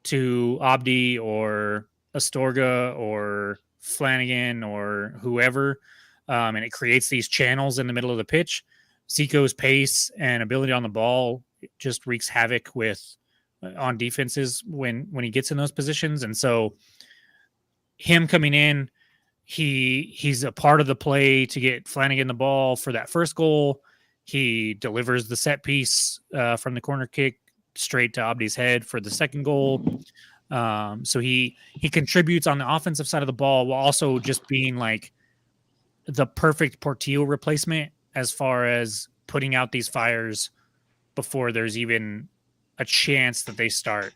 to Abdi or Astorga or Flanagan or whoever, and it creates these channels in the middle of the pitch, Zico's pace and ability on the ball just wreaks havoc on defenses when he gets in those positions. And so him coming in, he's a part of the play to get Flanagan the ball for that first goal. He delivers the set piece from the corner kick straight to Abdi's head for the second goal. So he contributes on the offensive side of the ball while also just being like the perfect Portillo replacement as far as putting out these fires before there's even a chance that they start.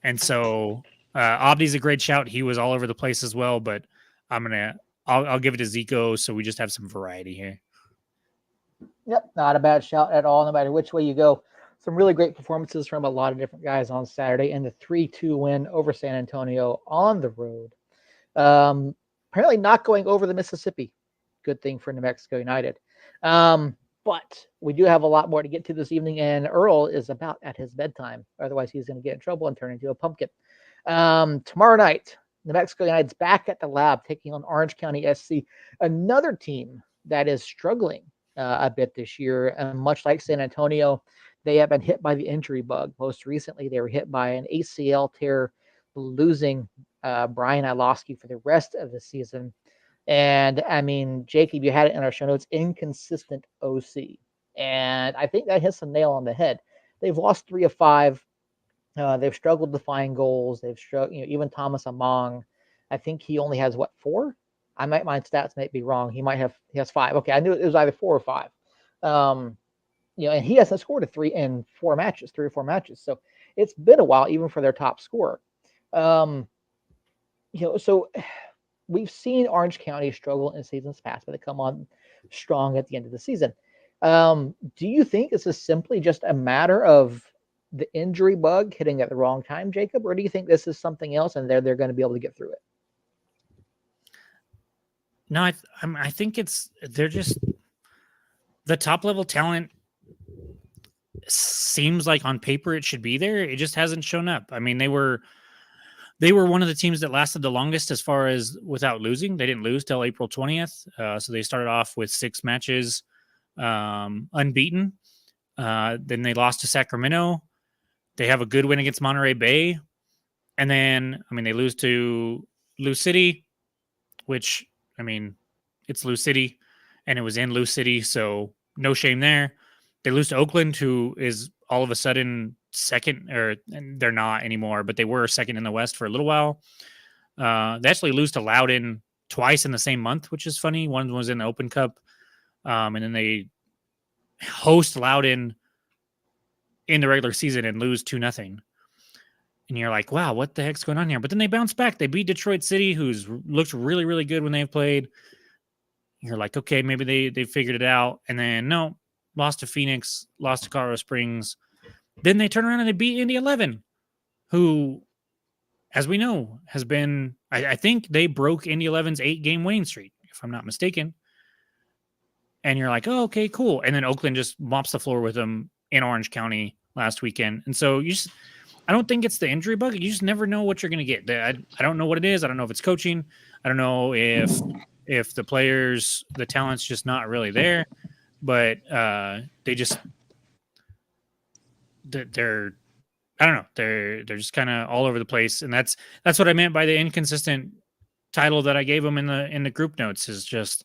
And so Abdi's a great shout. He was all over the place as well, but I'll give it to Zico, so we just have some variety here. Yep, not a bad shout at all, no matter which way you go. Some really great performances from a lot of different guys on Saturday, and the 3-2 win over San Antonio on the road. Apparently not going over the Mississippi. Good thing for New Mexico United. But we do have a lot more to get to this evening, and Earl is about at his bedtime. Otherwise, he's going to get in trouble and turn into a pumpkin. Tomorrow night, New Mexico United's back at the Lab taking on Orange County SC, another team that is struggling a bit this year. And much like San Antonio, they have been hit by the injury bug. Most recently, they were hit by an ACL tear, losing Brian Ilosky for the rest of the season. And I mean, Jacob, you had it in our show notes, inconsistent OC. And I think that hits the nail on the head. They've lost 3 of 5. They've struggled to find goals. They've struggled, even Thomas Among, I think he only has 4? My stats might be wrong. He has 5. Okay, I knew it was either 4 or 5. And he hasn't scored 3 or 4 matches. So it's been a while, even for their top scorer. So we've seen Orange County struggle in seasons past, but they come on strong at the end of the season. Do you think this is simply just a matter of the injury bug hitting at the wrong time, Jacob, or do you think this is something else and they're going to be able to get through it? No, I think they're just the top level talent. Seems like on paper it should be there. It just hasn't shown up. I mean, they were one of the teams that lasted the longest as far as without losing. They didn't lose till April 20th. So they started off with 6 matches unbeaten. Then they lost to Sacramento. They have a good win against Monterey Bay. And then, I mean, they lose to Lou City, which, I mean, it's Lou City, and it was in Lou City, so no shame there. They lose to Oakland, who is all of a sudden second, or and they're not anymore, but they were second in the West for a little while. They actually lose to Loudoun twice in the same month, which is funny. One was in the Open Cup, and then they host Loudoun in the regular season and lose 2-0. And you're like, wow, what the heck's going on here? But then they bounce back. They beat Detroit City, who's looked really, really good when they've played. You're like, okay, maybe they figured it out. And then, no, lost to Phoenix, lost to Colorado Springs. Then they turn around and they beat Indy 11, who, as we know, has been, I think they broke Indy 11's 8-game winning streak, if I'm not mistaken. And you're like, oh, okay, cool. And then Oakland just mops the floor with them in Orange County last weekend. And so I don't think it's the injury bug. You just never know what you're going to get. I don't know what it is. I don't know if it's coaching. I don't know if the players, the talent's just not really there. But they just they're I don't know. They're just kind of all over the place, and that's what I meant by the inconsistent title that I gave them in the group notes. Is just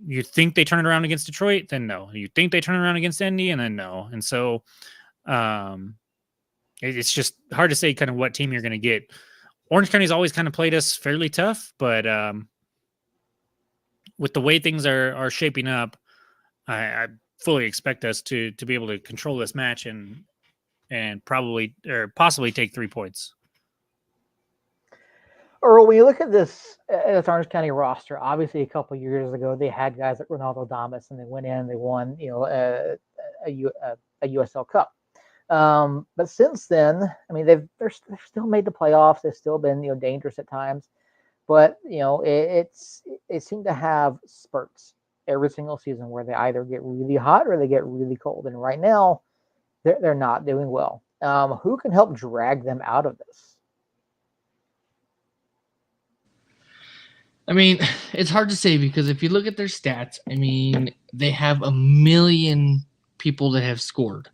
you think they turn it around against Detroit, then no. You think they turn around against Indy, and then no. And so. It's just hard to say kind of what team you're going to get. Orange County's always kind of played us fairly tough, but with the way things are shaping up, I fully expect us to be able to control this match and probably or possibly take 3 points. Earl, when you look at this Orange County roster, obviously a couple of years ago they had guys like Ronaldo Damas, and they went in and they won, a USL Cup. But since then, I mean, they've still made the playoffs. They've still been, dangerous at times, but it seemed to have spurts every single season where they either get really hot or they get really cold. And right now, they're not doing well. Who can help drag them out of this? I mean, it's hard to say because if you look at their stats, I mean, they have 1 million people that have scored.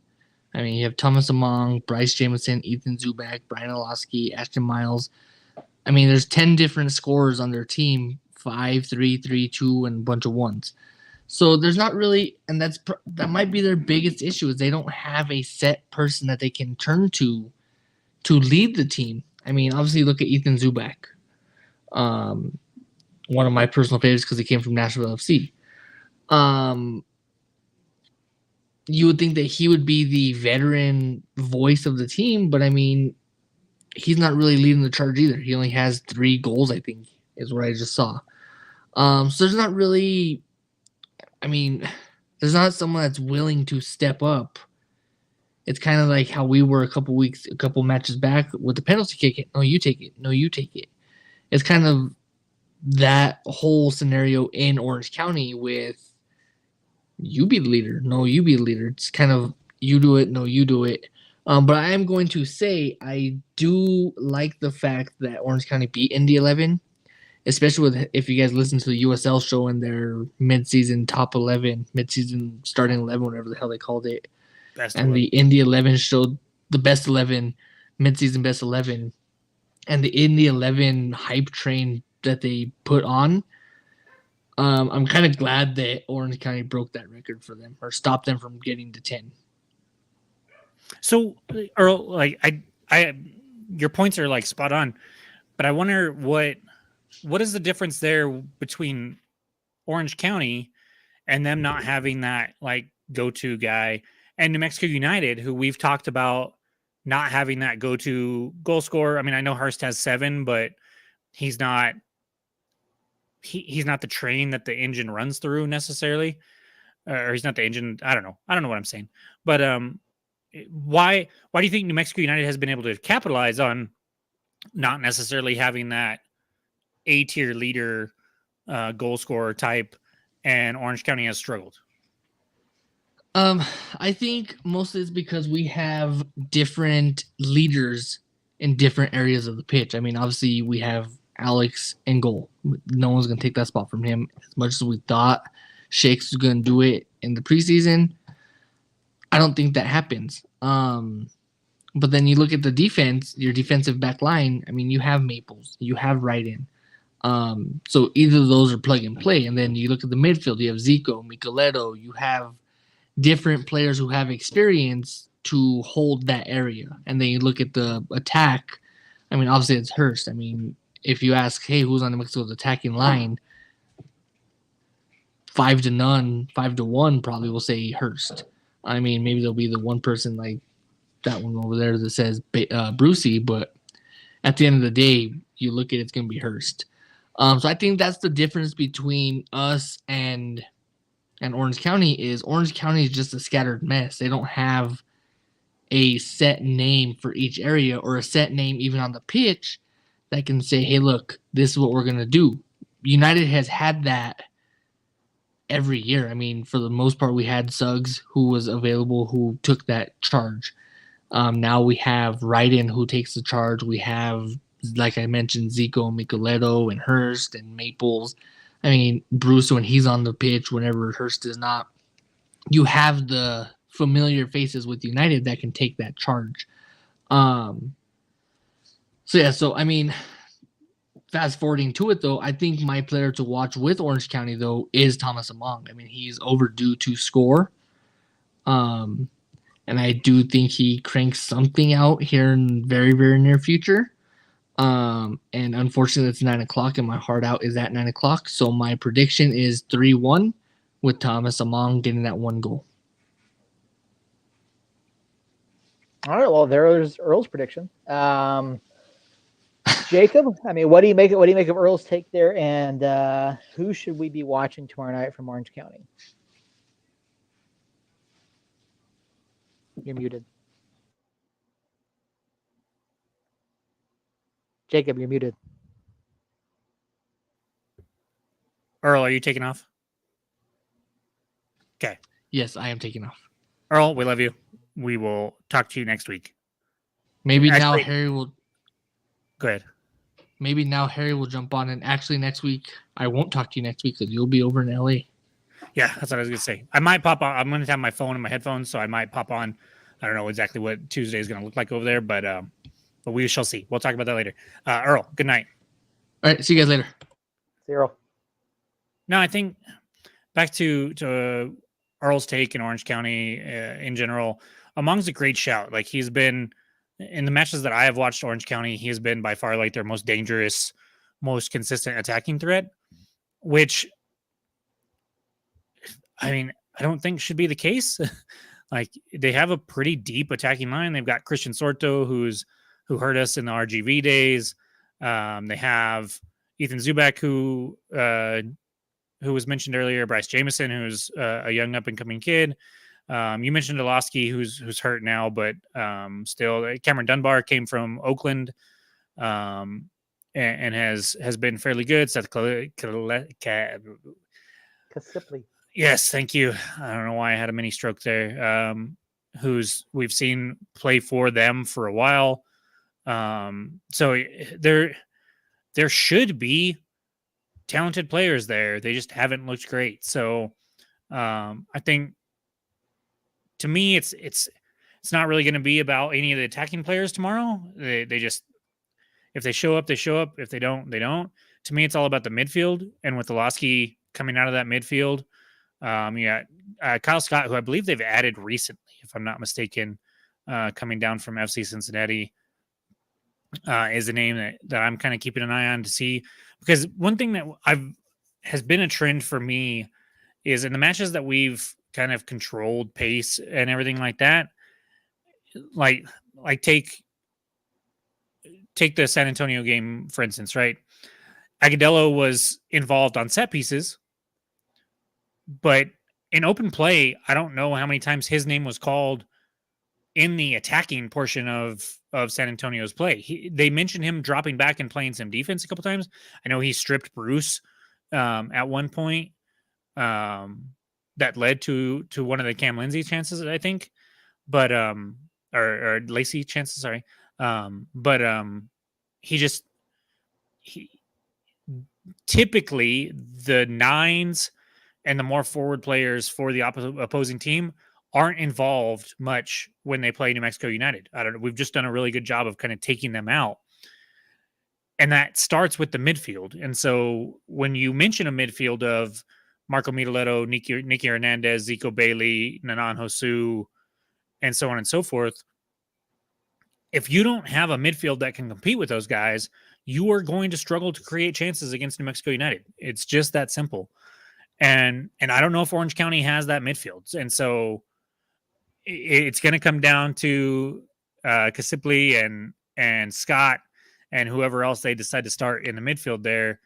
I mean, you have Thomas Among, Bryce Jamison, Ethan Zubak, Brian Olowski, Ashton Miles. I mean, there's 10 different scorers on their team, 5, 3, 3, 2, and a bunch of ones. So there's not really, and that might be their biggest issue is they don't have a set person that they can turn to lead the team. I mean, obviously look at Ethan Zubak, one of my personal favorites because he came from Nashville FC. You would think that he would be the veteran voice of the team, but I mean, he's not really leading the charge either. He only has 3 goals, I think, is what I just saw. So there's not really, I mean, there's not someone that's willing to step up. It's kind of like how we were a couple matches back with the penalty kick. No, you take it. No, you take it. It's kind of that whole scenario in Orange County with you be the leader. No, you be the leader. It's kind of you do it. No, you do it. But I am going to say I do like the fact that Orange County beat Indy 11, especially with if you guys listen to the USL show in their mid-season top 11, mid-season starting 11, whatever the hell they called it. Best and 11. The Indy 11 showed the best 11, mid-season best 11. And the Indy 11 hype train that they put on, I'm kind of glad that Orange County broke that record for them or stopped them from getting to 10. So, Earl, like I, your points are like spot on, but I wonder what is the difference there between Orange County and them not having that like go-to guy, and New Mexico United, who we've talked about not having that go-to goal scorer. I mean, I know Hurst has 7, but he's not. He's not the train that the engine runs through necessarily, or he's not the engine. I don't know what I'm saying, but why do you think New Mexico United has been able to capitalize on not necessarily having that A-tier leader, goal scorer type, and Orange County has struggled? I think mostly it's because we have different leaders in different areas of the pitch. I mean, obviously we have Alex in goal. No one's going to take that spot from him as much as we thought Shake's going to do it in the preseason. I don't think that happens. But then you look at the defense, your defensive back line. I mean, you have Maples, you have Ryden. So either of those are plug and play. And then you look at the midfield, you have Zico, Micheletto. You have different players who have experience to hold that area. And then you look at the attack. I mean, obviously it's Hurst. I mean, if you ask, hey, who's on the Mexico's attacking line, 5-0, 5-1 probably will say Hurst. I mean, maybe there'll be the one person like that one over there that says Brucey, but at the end of the day, you look at it's going to be Hurst. So I think that's the difference between us and Orange County is Orange County is just a scattered mess. They don't have a set name for each area or a set name even on the pitch that can say, hey, look, this is what we're going to do. United has had that every year. I mean, for the most part, we had Suggs who was available, who took that charge. Now we have Ryden who takes the charge. We have, like I mentioned, Zico, Micheletto, and Hurst, and Maples. I mean, Bruce, when he's on the pitch, whenever Hurst is not, you have the familiar faces with United that can take that charge. So I mean, fast forwarding to it, though, I think my player to watch with Orange County, though, is Thomas Among. I mean, he's overdue to score. And I do think he cranks something out here in very, very near future. And unfortunately, it's 9 o'clock, and my heart out is at 9 o'clock. So my prediction is 3-1 with Thomas Among getting that one goal. All right. Well, there's Earl's prediction. Jacob, I mean, what do you make of Earl's take there? And who should we be watching tomorrow night from Orange County? You're muted. Jacob, you're muted. Earl, are you taking off? Okay. Yes, I am taking off. Earl, we love you. We will talk to you next week. Maybe now Harry will. Go ahead. Maybe now Harry will jump on, and actually next week I won't talk to you next week because you'll be over in LA. Yeah, that's what I was gonna say. I might pop on. I'm gonna have my phone and my headphones, so I might pop on. I don't know exactly what Tuesday is gonna look like over there, but we shall see. We'll talk about that later. Earl, good night. All right, see you guys later. See you, Earl. No, I think back to Earl's take in Orange County in general. Among's a great shout. Like, he's been in the matches that I have watched Orange County, he has been by far like their most dangerous, most consistent attacking threat, which, I mean, I don't think should be the case. Like, they have a pretty deep attacking line. They've got Christian Sorto, who hurt us in the RGV days. They have Ethan Zubak, who was mentioned earlier, Bryce Jameson, who's a young up and coming kid. You mentioned Olowski, who's hurt now, but still, Cameron Dunbar came from Oakland, and has been fairly good. Seth Kasipli. Yes, thank you. I don't know why I had a mini stroke there. Who's we've seen play for them for a while. So there should be talented players there. They just haven't looked great. So I think, to me, it's not really going to be about any of the attacking players tomorrow. They just, if they show up, they show up. If they don't, they don't. To me, it's all about the midfield. And with Olowski coming out of that midfield, Kyle Scott, who I believe they've added recently, if I'm not mistaken, coming down from FC Cincinnati, is a name that I'm kind of keeping an eye on to see. Because one thing that has been a trend for me is in the matches that we've kind of controlled pace and everything like that, like take the San Antonio game, for instance, right? Agudelo was involved on set pieces, but in open play, I don't know how many times his name was called in the attacking portion of San Antonio's play. They mentioned him dropping back and playing some defense a couple times. I know he stripped Bruce at one point. That led to one of the Cam Lindsay chances, I think, but or Lacey chances, sorry. He typically the nines and the more forward players for the opposing team aren't involved much when they play New Mexico United. I don't know. We've just done a really good job of kind of taking them out. And that starts with the midfield. And so when you mention a midfield of Marco Midoletto, Nicky Hernandez, Zico Bailey, Nanan Hosu, and so on and so forth, if you don't have a midfield that can compete with those guys, you are going to struggle to create chances against New Mexico United. It's just that simple. And I don't know if Orange County has that midfield. And so it's going to come down to Kasipli and Scott and whoever else they decide to start in the midfield there.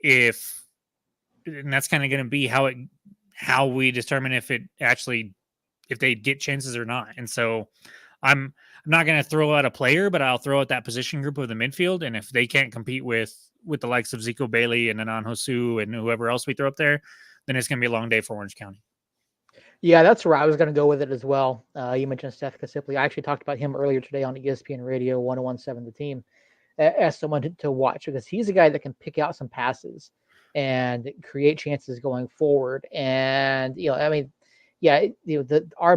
And that's kind of going to be how we determine if they get chances or not. And so I'm not going to throw out a player, but I'll throw out that position group of the midfield. And if they can't compete with the likes of Zico Bailey and Anan Hosu and whoever else we throw up there, then it's going to be a long day for Orange County. Yeah, that's where I was going to go with it as well. You mentioned Seth Kasipli. I actually talked about him earlier today on ESPN Radio 1017 The Team as someone to watch, because he's a guy that can pick out some passes and create chances going forward. And, our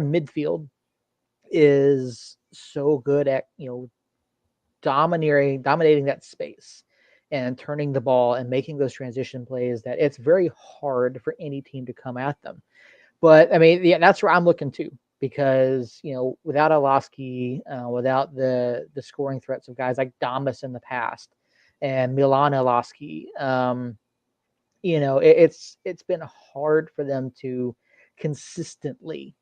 midfield is so good at, dominating that space and turning the ball and making those transition plays that it's very hard for any team to come at them. But that's where I'm looking too, because without Alosky, without the scoring threats of guys like Damas in the past and Milan Alosky, it's been hard for them to consistently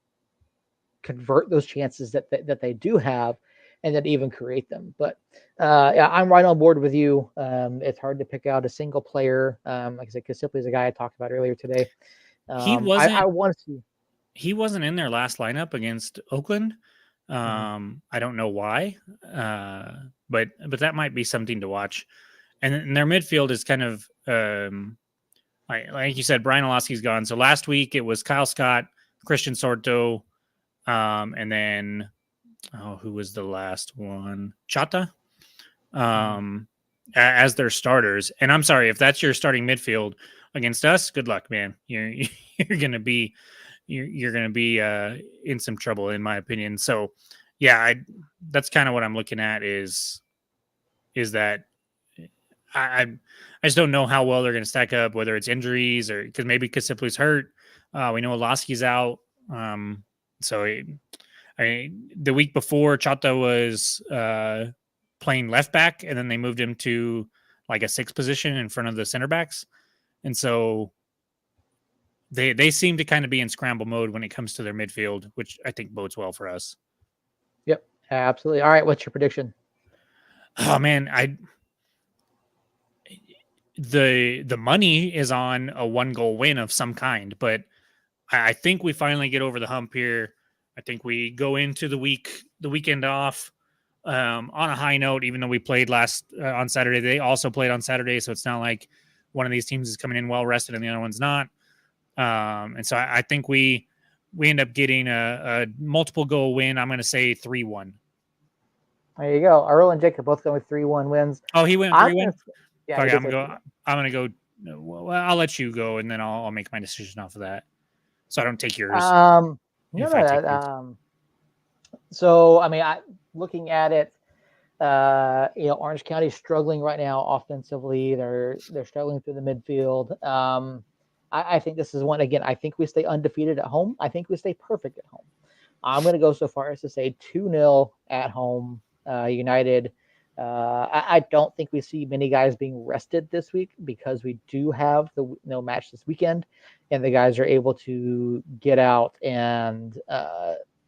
convert those chances that they do have, and then even create them. But I'm right on board with you. It's hard to pick out a single player. Like I said, Kasipli is a guy I talked about earlier today. He wasn't. I want to see. He wasn't in their last lineup against Oakland. I don't know why, but that might be something to watch. And their midfield is kind of like you said, Brian Olowski's gone. So last week it was Kyle Scott, Christian Sorto, and then who was the last one? Chata, as their starters. And I'm sorry if that's your starting midfield against us. Good luck, man. You're gonna be in some trouble, in my opinion. So, yeah, that's kind of what I'm looking at. Is that I just don't know how well they're going to stack up, whether it's injuries or because maybe Kasipli's hurt. We know Olowski's out. The week before, Chata was playing left back, and then they moved him to like a sixth position in front of the center backs. And so they seem to kind of be in scramble mode when it comes to their midfield, which I think bodes well for us. Yep, absolutely. All right, what's your prediction? Oh man, the money is on a 1-goal win of some kind, but I think we finally get over the hump here. I think we go into the weekend off on a high note, even though we played last on Saturday. They also played on Saturday, so it's not like one of these teams is coming in well rested and the other one's not. And so I think we end up getting a multiple goal win. I'm going to say 3-1. There you go. Earl and Jacob both going with 3-1 wins. Oh, he went 3-1. Yeah, okay, I'm going to go. Well, I'll let you go, and then I'll make my decision off of that, so I don't take yours. So looking at it, Orange County is struggling right now offensively. They're struggling through the midfield. I think this is one, again, I think we stay undefeated at home. I think we stay perfect at home. I'm going to go so far as to say 2-0 at home, United. I don't think we see many guys being rested this week because we do have the match this weekend, and the guys are able to get out and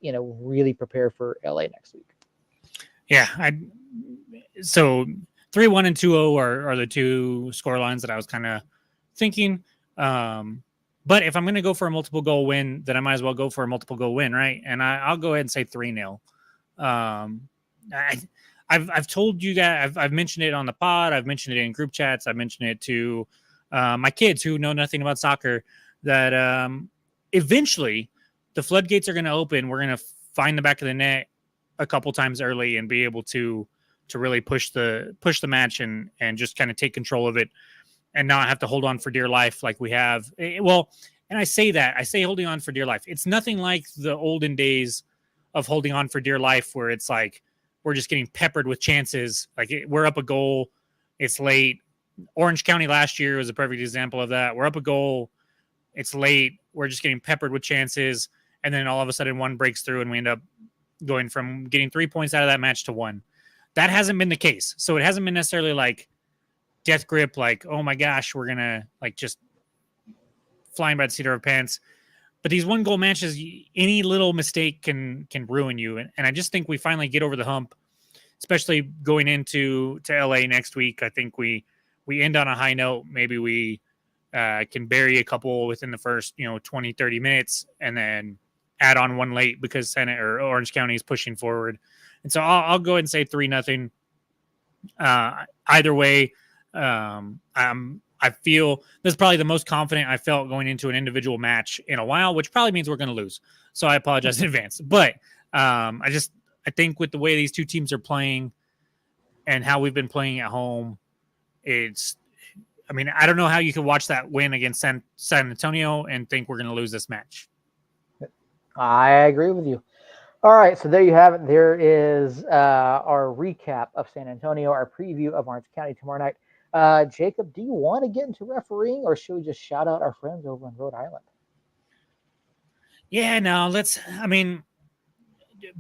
really prepare for LA next week. Yeah, so 3-1 and 2-0 are the two score lines that I was kind of thinking. But if I'm going to go for a multiple goal win, then I might as well go for a multiple goal win, right? And I'll go ahead and say 3-0. I've told you guys, I've mentioned it on the pod, I've mentioned it in group chats, I've mentioned it to my kids who know nothing about soccer, that eventually the floodgates are going to open. We're going to find the back of the net a couple times early and be able to really push the match and just kind of take control of it and not have to hold on for dear life like we have. Well, And I say holding on for dear life. It's nothing like the olden days of holding on for dear life where it's like we're just getting peppered with chances. Like we're up a goal, it's late. Orange County last year was a perfect example of that. We're up a goal, it's late, we're just getting peppered with chances, and then all of a sudden one breaks through and we end up going from getting 3 points out of that match to 1. That hasn't been the case. So it hasn't been necessarily like death grip, like, oh my gosh, we're going to like just flying by the seat of our pants. But these 1-goal matches, any little mistake can ruin you. And I just think we finally get over the hump, especially going into LA next week. I think we end on a high note. Maybe we can bury a couple within the first 20, 30 minutes and then add on one late because Senate or Orange County is pushing forward. And so I'll go ahead and say 3-0. Either way, I feel this is probably the most confident I felt going into an individual match in a while, which probably means we're going to lose. So I apologize in advance. But I think with the way these two teams are playing and how we've been playing at home, I don't know how you could watch that win against San Antonio and think we're going to lose this match. I agree with you. All right, so there you have it. There is our recap of San Antonio, our preview of Orange County tomorrow night. Jacob, do you want to get into refereeing, or should we just shout out our friends over in Rhode Island? Yeah, no,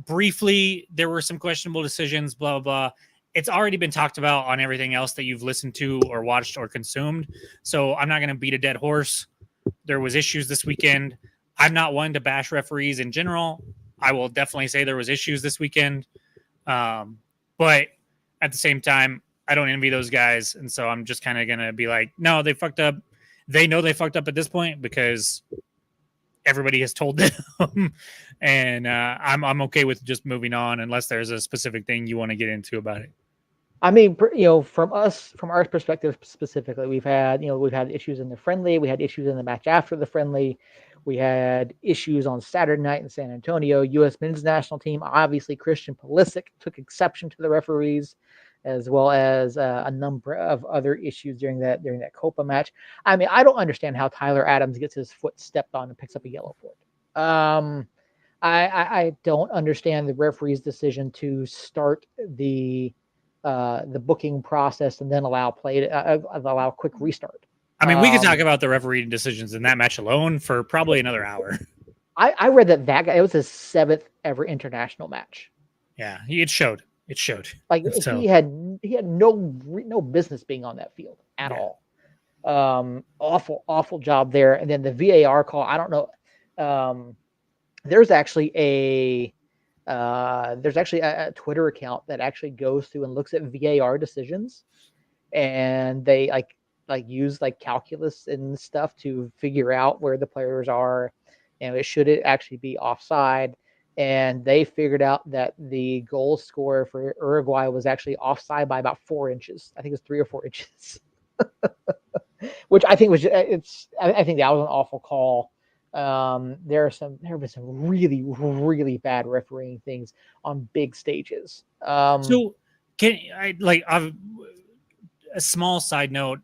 briefly, there were some questionable decisions, blah, blah, blah. It's already been talked about on everything else that you've listened to or watched or consumed. So I'm not going to beat a dead horse. There was issues this weekend. I'm not one to bash referees in general. I will definitely say there was issues this weekend. But at the same time, I don't envy those guys. And so I'm just kind of going to be like, no, they fucked up. They know they fucked up at this point because everybody has told them. And I'm okay with just moving on unless there's a specific thing you want to get into about it. I mean, from our perspective specifically, we've had issues in the friendly. We had issues in the match after the friendly. We had issues on Saturday night in San Antonio. U.S. men's national team, obviously Christian Pulisic took exception to the referees, as well as a number of other issues during that Copa match. I mean, I don't understand how Tyler Adams gets his foot stepped on and picks up a yellow for it. I don't understand the referee's decision to start the booking process and then allow quick restart. I mean, we could talk about the refereeing decisions in that match alone for probably another hour. I read that guy, it was his 7th ever international match. Yeah, it showed. Like so. he had no business being on that field at all. Awful job there. And then the VAR call, I don't know. There's actually a Twitter account that actually goes through and looks at VAR decisions, and they use calculus and stuff to figure out where the players are, and should it actually be offside. And they figured out that the goal scorer for Uruguay was actually offside by about 4 inches. I think it was 3 or 4 inches, which I think I think that was an awful call. There have been some really, really bad refereeing things on big stages. So can I a small side note,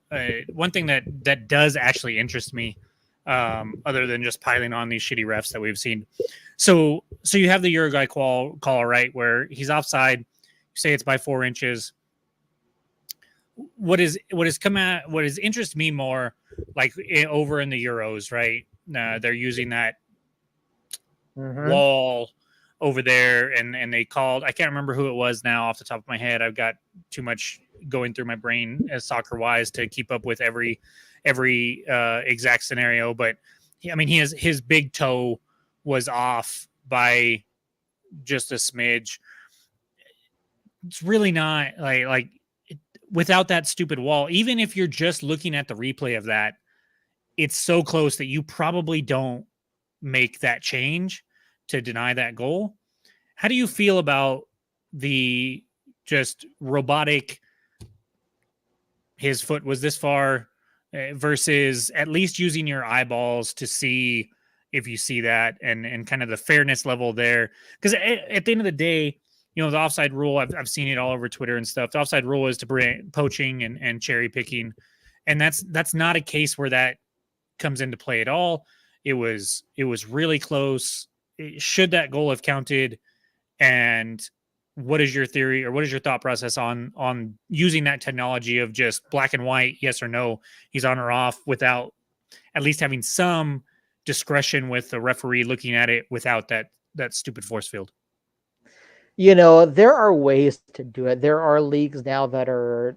one thing that does actually interest me, other than just piling on these shitty refs that we've seen. So you have the Uruguay call, right, where he's offside, you say it's by 4 inches. What has interested me more, over in the Euros, right? They're using that wall over there, and they called. I can't remember who it was now off the top of my head. I've got too much going through my brain as soccer wise to keep up with every exact scenario. But I mean, his big toe was off by just a smidge. It's really not without that stupid wall. Even if you're just looking at the replay of that, it's so close that you probably don't make that change to deny that goal. How do you feel about the just robotic, his foot was this far, versus at least using your eyeballs to see if you see that and kind of the fairness level there? Because at the end of the day, the offside rule, I've seen it all over Twitter and stuff. The offside rule is to bring poaching and cherry picking. And that's not a case where that comes into play at all. It was really close. Should that goal have counted? And what is your theory, or what is your thought process on using that technology of just black and white, yes or no, he's on or off, without at least having some discretion with the referee looking at it without that stupid force field? There are ways to do it. There are leagues now that are,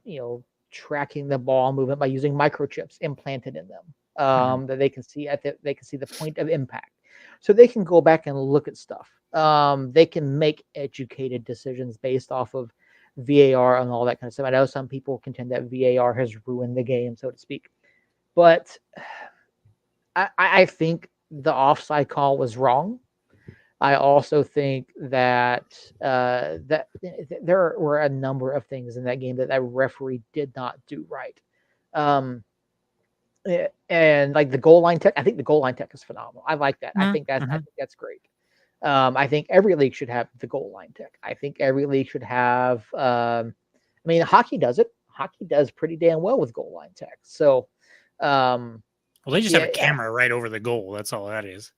tracking the ball movement by using microchips implanted in them, that they can see they can see the point of impact, so they can go back and look at stuff. They can make educated decisions based off of VAR and all that kind of stuff. I know some people contend that VAR has ruined the game, so to speak, but I think the offside call was wrong. I also think that there were a number of things in that game that referee did not do right. Um, and like the goal line tech, I think the goal line tech is phenomenal. I like that. I think that's great. I think every league should have the goal line tech. I think every league should have. I mean, hockey does it. Hockey does pretty damn well with goal line tech. So, well, they just have a camera right over the goal. That's all that is.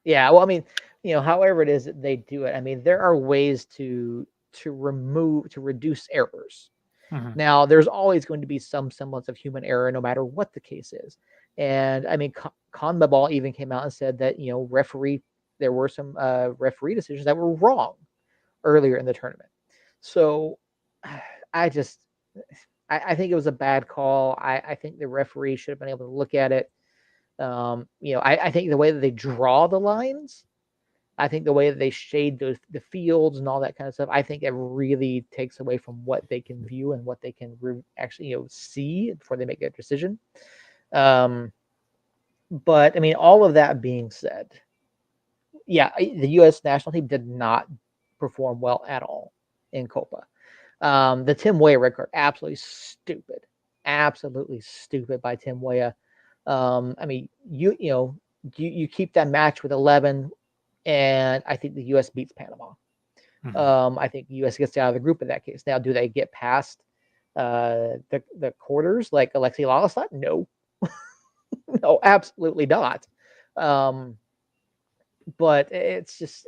Yeah. Well, I mean, however it is that they do it, I mean, there are ways to reduce errors. Now, there's always going to be some semblance of human error, no matter what the case is. And I mean, CONMEBOL even came out and said that there were some referee decisions that were wrong earlier in the tournament. So, I think it was a bad call. I think the referee should have been able to look at it. I think the way that they draw the lines, I think the way that they shade the fields and all that kind of stuff, I think it really takes away from what they can view and what they can actually see before they make their decision. But I mean, all of that being said, yeah, the U.S. national team did not perform well at all in Copa. The Tim Weah red card, absolutely stupid by Tim Weah. I mean, you keep that match with 11. And I think the U.S. beats Panama. I think the U.S. gets out of the group in that case. Now, do they get past the quarters like Alexei Lalasat? No. No, absolutely not. But it's just,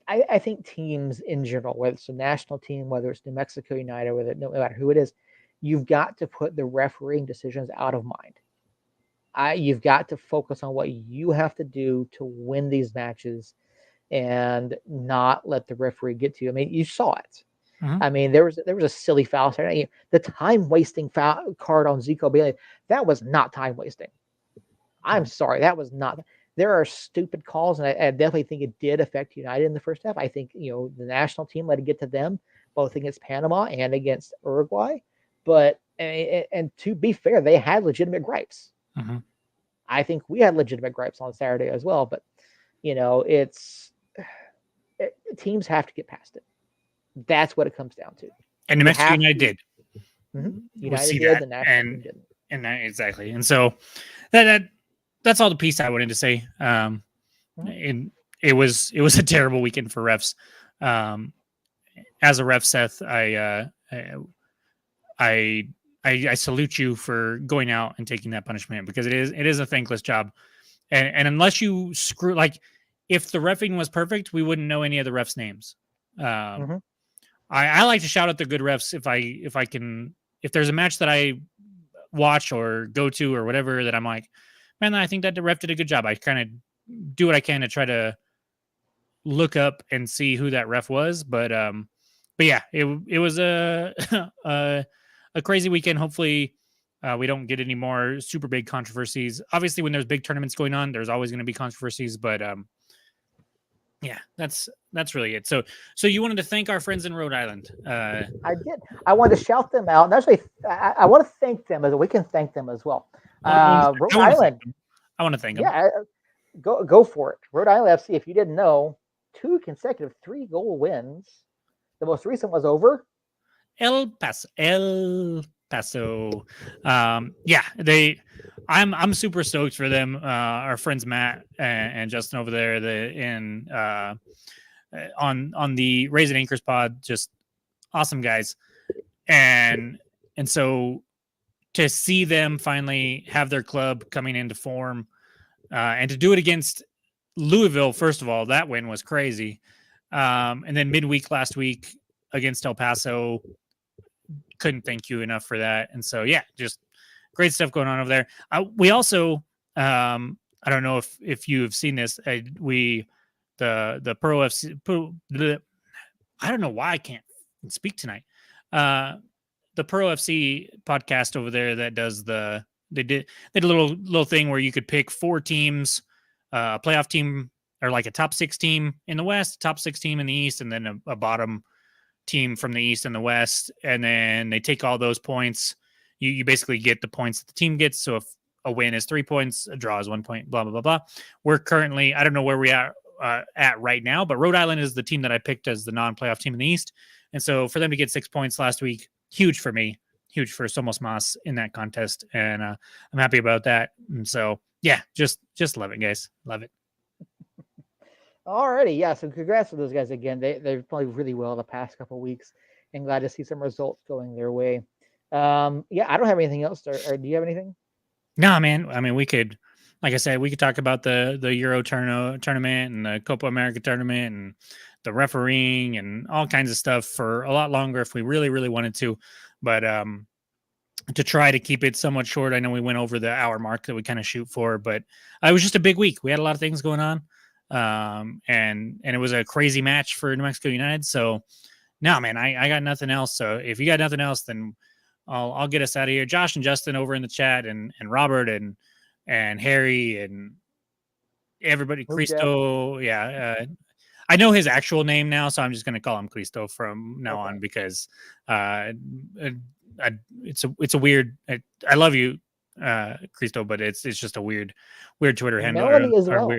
I think teams in general, whether it's a national team, whether it's New Mexico United, no matter who it is, you've got to put the refereeing decisions out of mind. You've got to focus on what you have to do to win these matches and not let the referee get to you. I mean, you saw it. I mean, there was a silly foul. The time wasting foul card on Zico Bailey, that was not time wasting. I'm sorry, that was not. There are stupid calls, and I definitely think it did affect United in the first half. I think the national team let it get to them both against Panama and against Uruguay. But and to be fair, they had legitimate gripes. I think we had legitimate gripes on Saturday as well, but teams have to get past it. That's what it comes down to. And New Mexico United did. United did, the national team didn't. And exactly. And so that's all the piece I wanted to say. And it was a terrible weekend for refs. As a ref, Seth, I salute you for going out and taking that punishment, because it is a thankless job. And unless you screw, like, if the reffing was perfect, we wouldn't know any of the refs' names. I like to shout out the good refs if I can, if there's a match that I watch or go to or whatever that I'm like, man, I think that the ref did a good job. I kind of do what I can to try to look up and see who that ref was. But yeah, it was a crazy weekend. Hopefully we don't get any more super big controversies. Obviously, when there's big tournaments going on, there's always going to be controversies, but yeah, that's really it. So you wanted to thank our friends in Rhode Island. I did. I wanted to shout them out. And actually, I want to thank them, as we can thank them as well. Rhode Island. I want to thank them. Yeah, go for it. Rhode Island FC, if you didn't know, 2 consecutive 3-goal wins. The most recent was over El Paso. Yeah, I'm super stoked for them. Our friends Matt and Justin over there, on the Raising Anchors pod, just awesome guys. And so to see them finally have their club coming into form, And to do it against Louisville, first of all, that win was crazy. And then midweek last week against El Paso, couldn't thank you enough for that. And so, yeah, just great stuff going on over there. We also, I don't know if you have seen this. The Pro FC. I don't know why I can't speak tonight. The Pro FC podcast over there that does they did a little thing where you could pick 4 teams, a playoff team or like a top 6 team in the West, top 6 team in the East, and then a bottom team from the East and the West, and then they take all those points. You basically get the points that the team gets. So if a win is 3 points, a draw is 1 point, blah blah blah blah. We're currently, I don't know where we are at right now, but Rhode Island is the team that I picked as the non-playoff team in the East, and so for them to get 6 points last week, huge for me, huge for Somos Mas in that contest, and I'm happy about that. And so yeah, just love it, guys, love it. Alrighty, yeah. So congrats to those guys again. They've played really well the past couple of weeks, and glad to see some results going their way. Yeah, I don't have anything else. Or do you have anything? No, man. I mean, we could, like I said, we could talk about the Euro tournament and the Copa America tournament and the refereeing and all kinds of stuff for a lot longer if we really, really wanted to. But to try to keep it somewhat short, I know we went over the hour mark that we kind of shoot for, but it was just a big week. We had a lot of things going on. And it was a crazy match for New Mexico United. So no, man, I got nothing else. So if you got nothing else, then I'll get us out of here. Josh and Justin over in the chat, and Robert and Harry and everybody. Cristo, yeah. I know his actual name now, so I'm just going to call him Cristo from now on because it's a weird. I love you, Cristo, but it's just a weird Twitter handle. Melanie as well.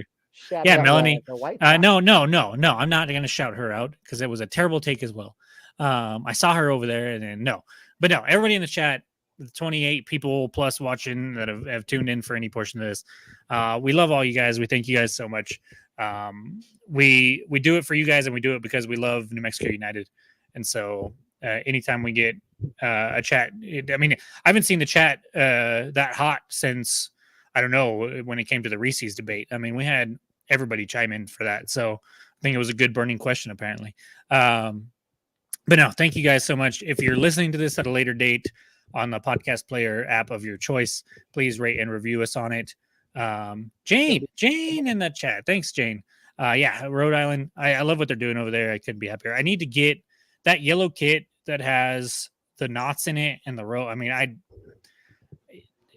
Yeah, Melanie. No. I'm not going to shout her out because it was a terrible take as well. I saw her over there, and then no. But no, everybody in the chat, the 28 people plus watching that have tuned in for any portion of this. We love all you guys. We thank you guys so much. We do it for you guys, and we do it because we love New Mexico United. And so anytime we get a chat, I mean, I haven't seen the chat that hot since, I don't know, when it came to the Reese's debate. I mean, we had everybody chime in for that. So I think it was a good burning question, apparently. But no, thank you guys so much. If you're listening to this at a later date on the podcast player app of your choice, please rate and review us on it. Jane in the chat. Thanks, Jane. Yeah, Rhode Island. I love what they're doing over there. I couldn't be happier. I need to get that yellow kit that has the knots in it and the row. I mean,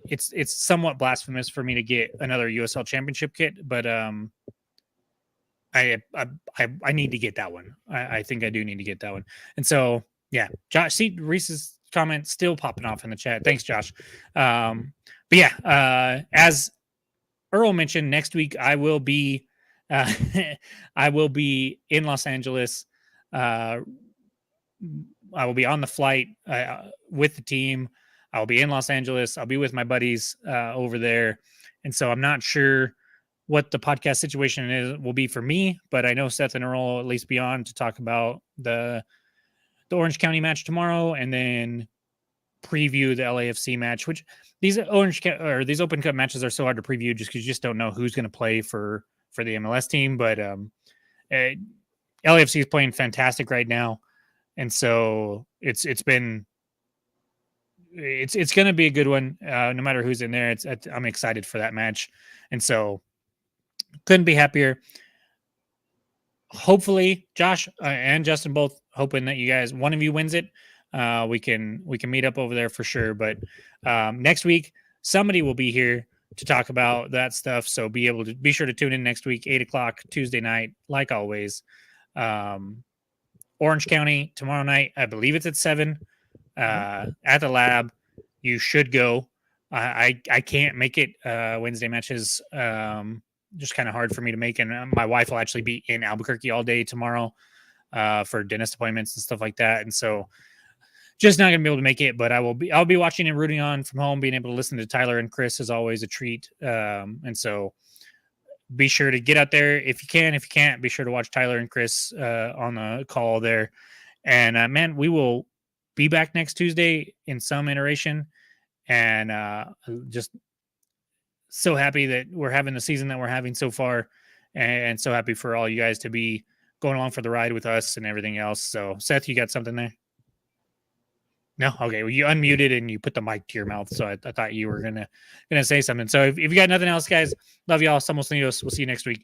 it's somewhat blasphemous for me to get another USL Championship kit, but I need to get that one. I think I do need to get that one. And so, yeah, Josh, see Reese's comment still popping off in the chat. Thanks, Josh. But yeah, as Earl mentioned, next week I will be in Los Angeles. I will be on the flight with the team. I'll be in Los Angeles. I'll be with my buddies over there. And so I'm not sure what the podcast situation will be for me, but I know Seth and Earl will at least be on to talk about the Orange County match tomorrow, and then preview the LAFC match, which these Open Cup matches are so hard to preview just because you just don't know who's going to play for the MLS team. But LAFC is playing fantastic right now. And so it's going to be a good one. No matter who's in there, I'm excited for that match. And so couldn't be happier. Hopefully Josh and Justin both hoping that you guys, one of you wins it. We can meet up over there for sure. But next week, somebody will be here to talk about that stuff. So be sure to tune in next week, 8:00 Tuesday night, like always. Orange County tomorrow night. I believe it's at 7 at the lab. You should go. I can't make it. Wednesday matches. Just kind of hard for me to make. And my wife will actually be in Albuquerque all day tomorrow for dentist appointments and stuff like that. And so just not going to be able to make it, but I'll be watching and rooting on from home. Being able to listen to Tyler and Chris is always a treat. And so be sure to get out there if you can. If you can't, be sure to watch Tyler and Chris on the call there. And man, we will be back next Tuesday in some iteration. And just so happy that we're having the season that we're having so far, and so happy for all you guys to be going along for the ride with us and everything else. So, Seth, you got something there? No, okay. Well, you unmuted and you put the mic to your mouth, so I thought you were gonna say something. So, if you got nothing else, guys, love y'all. Somos Unidos. We'll see you next week.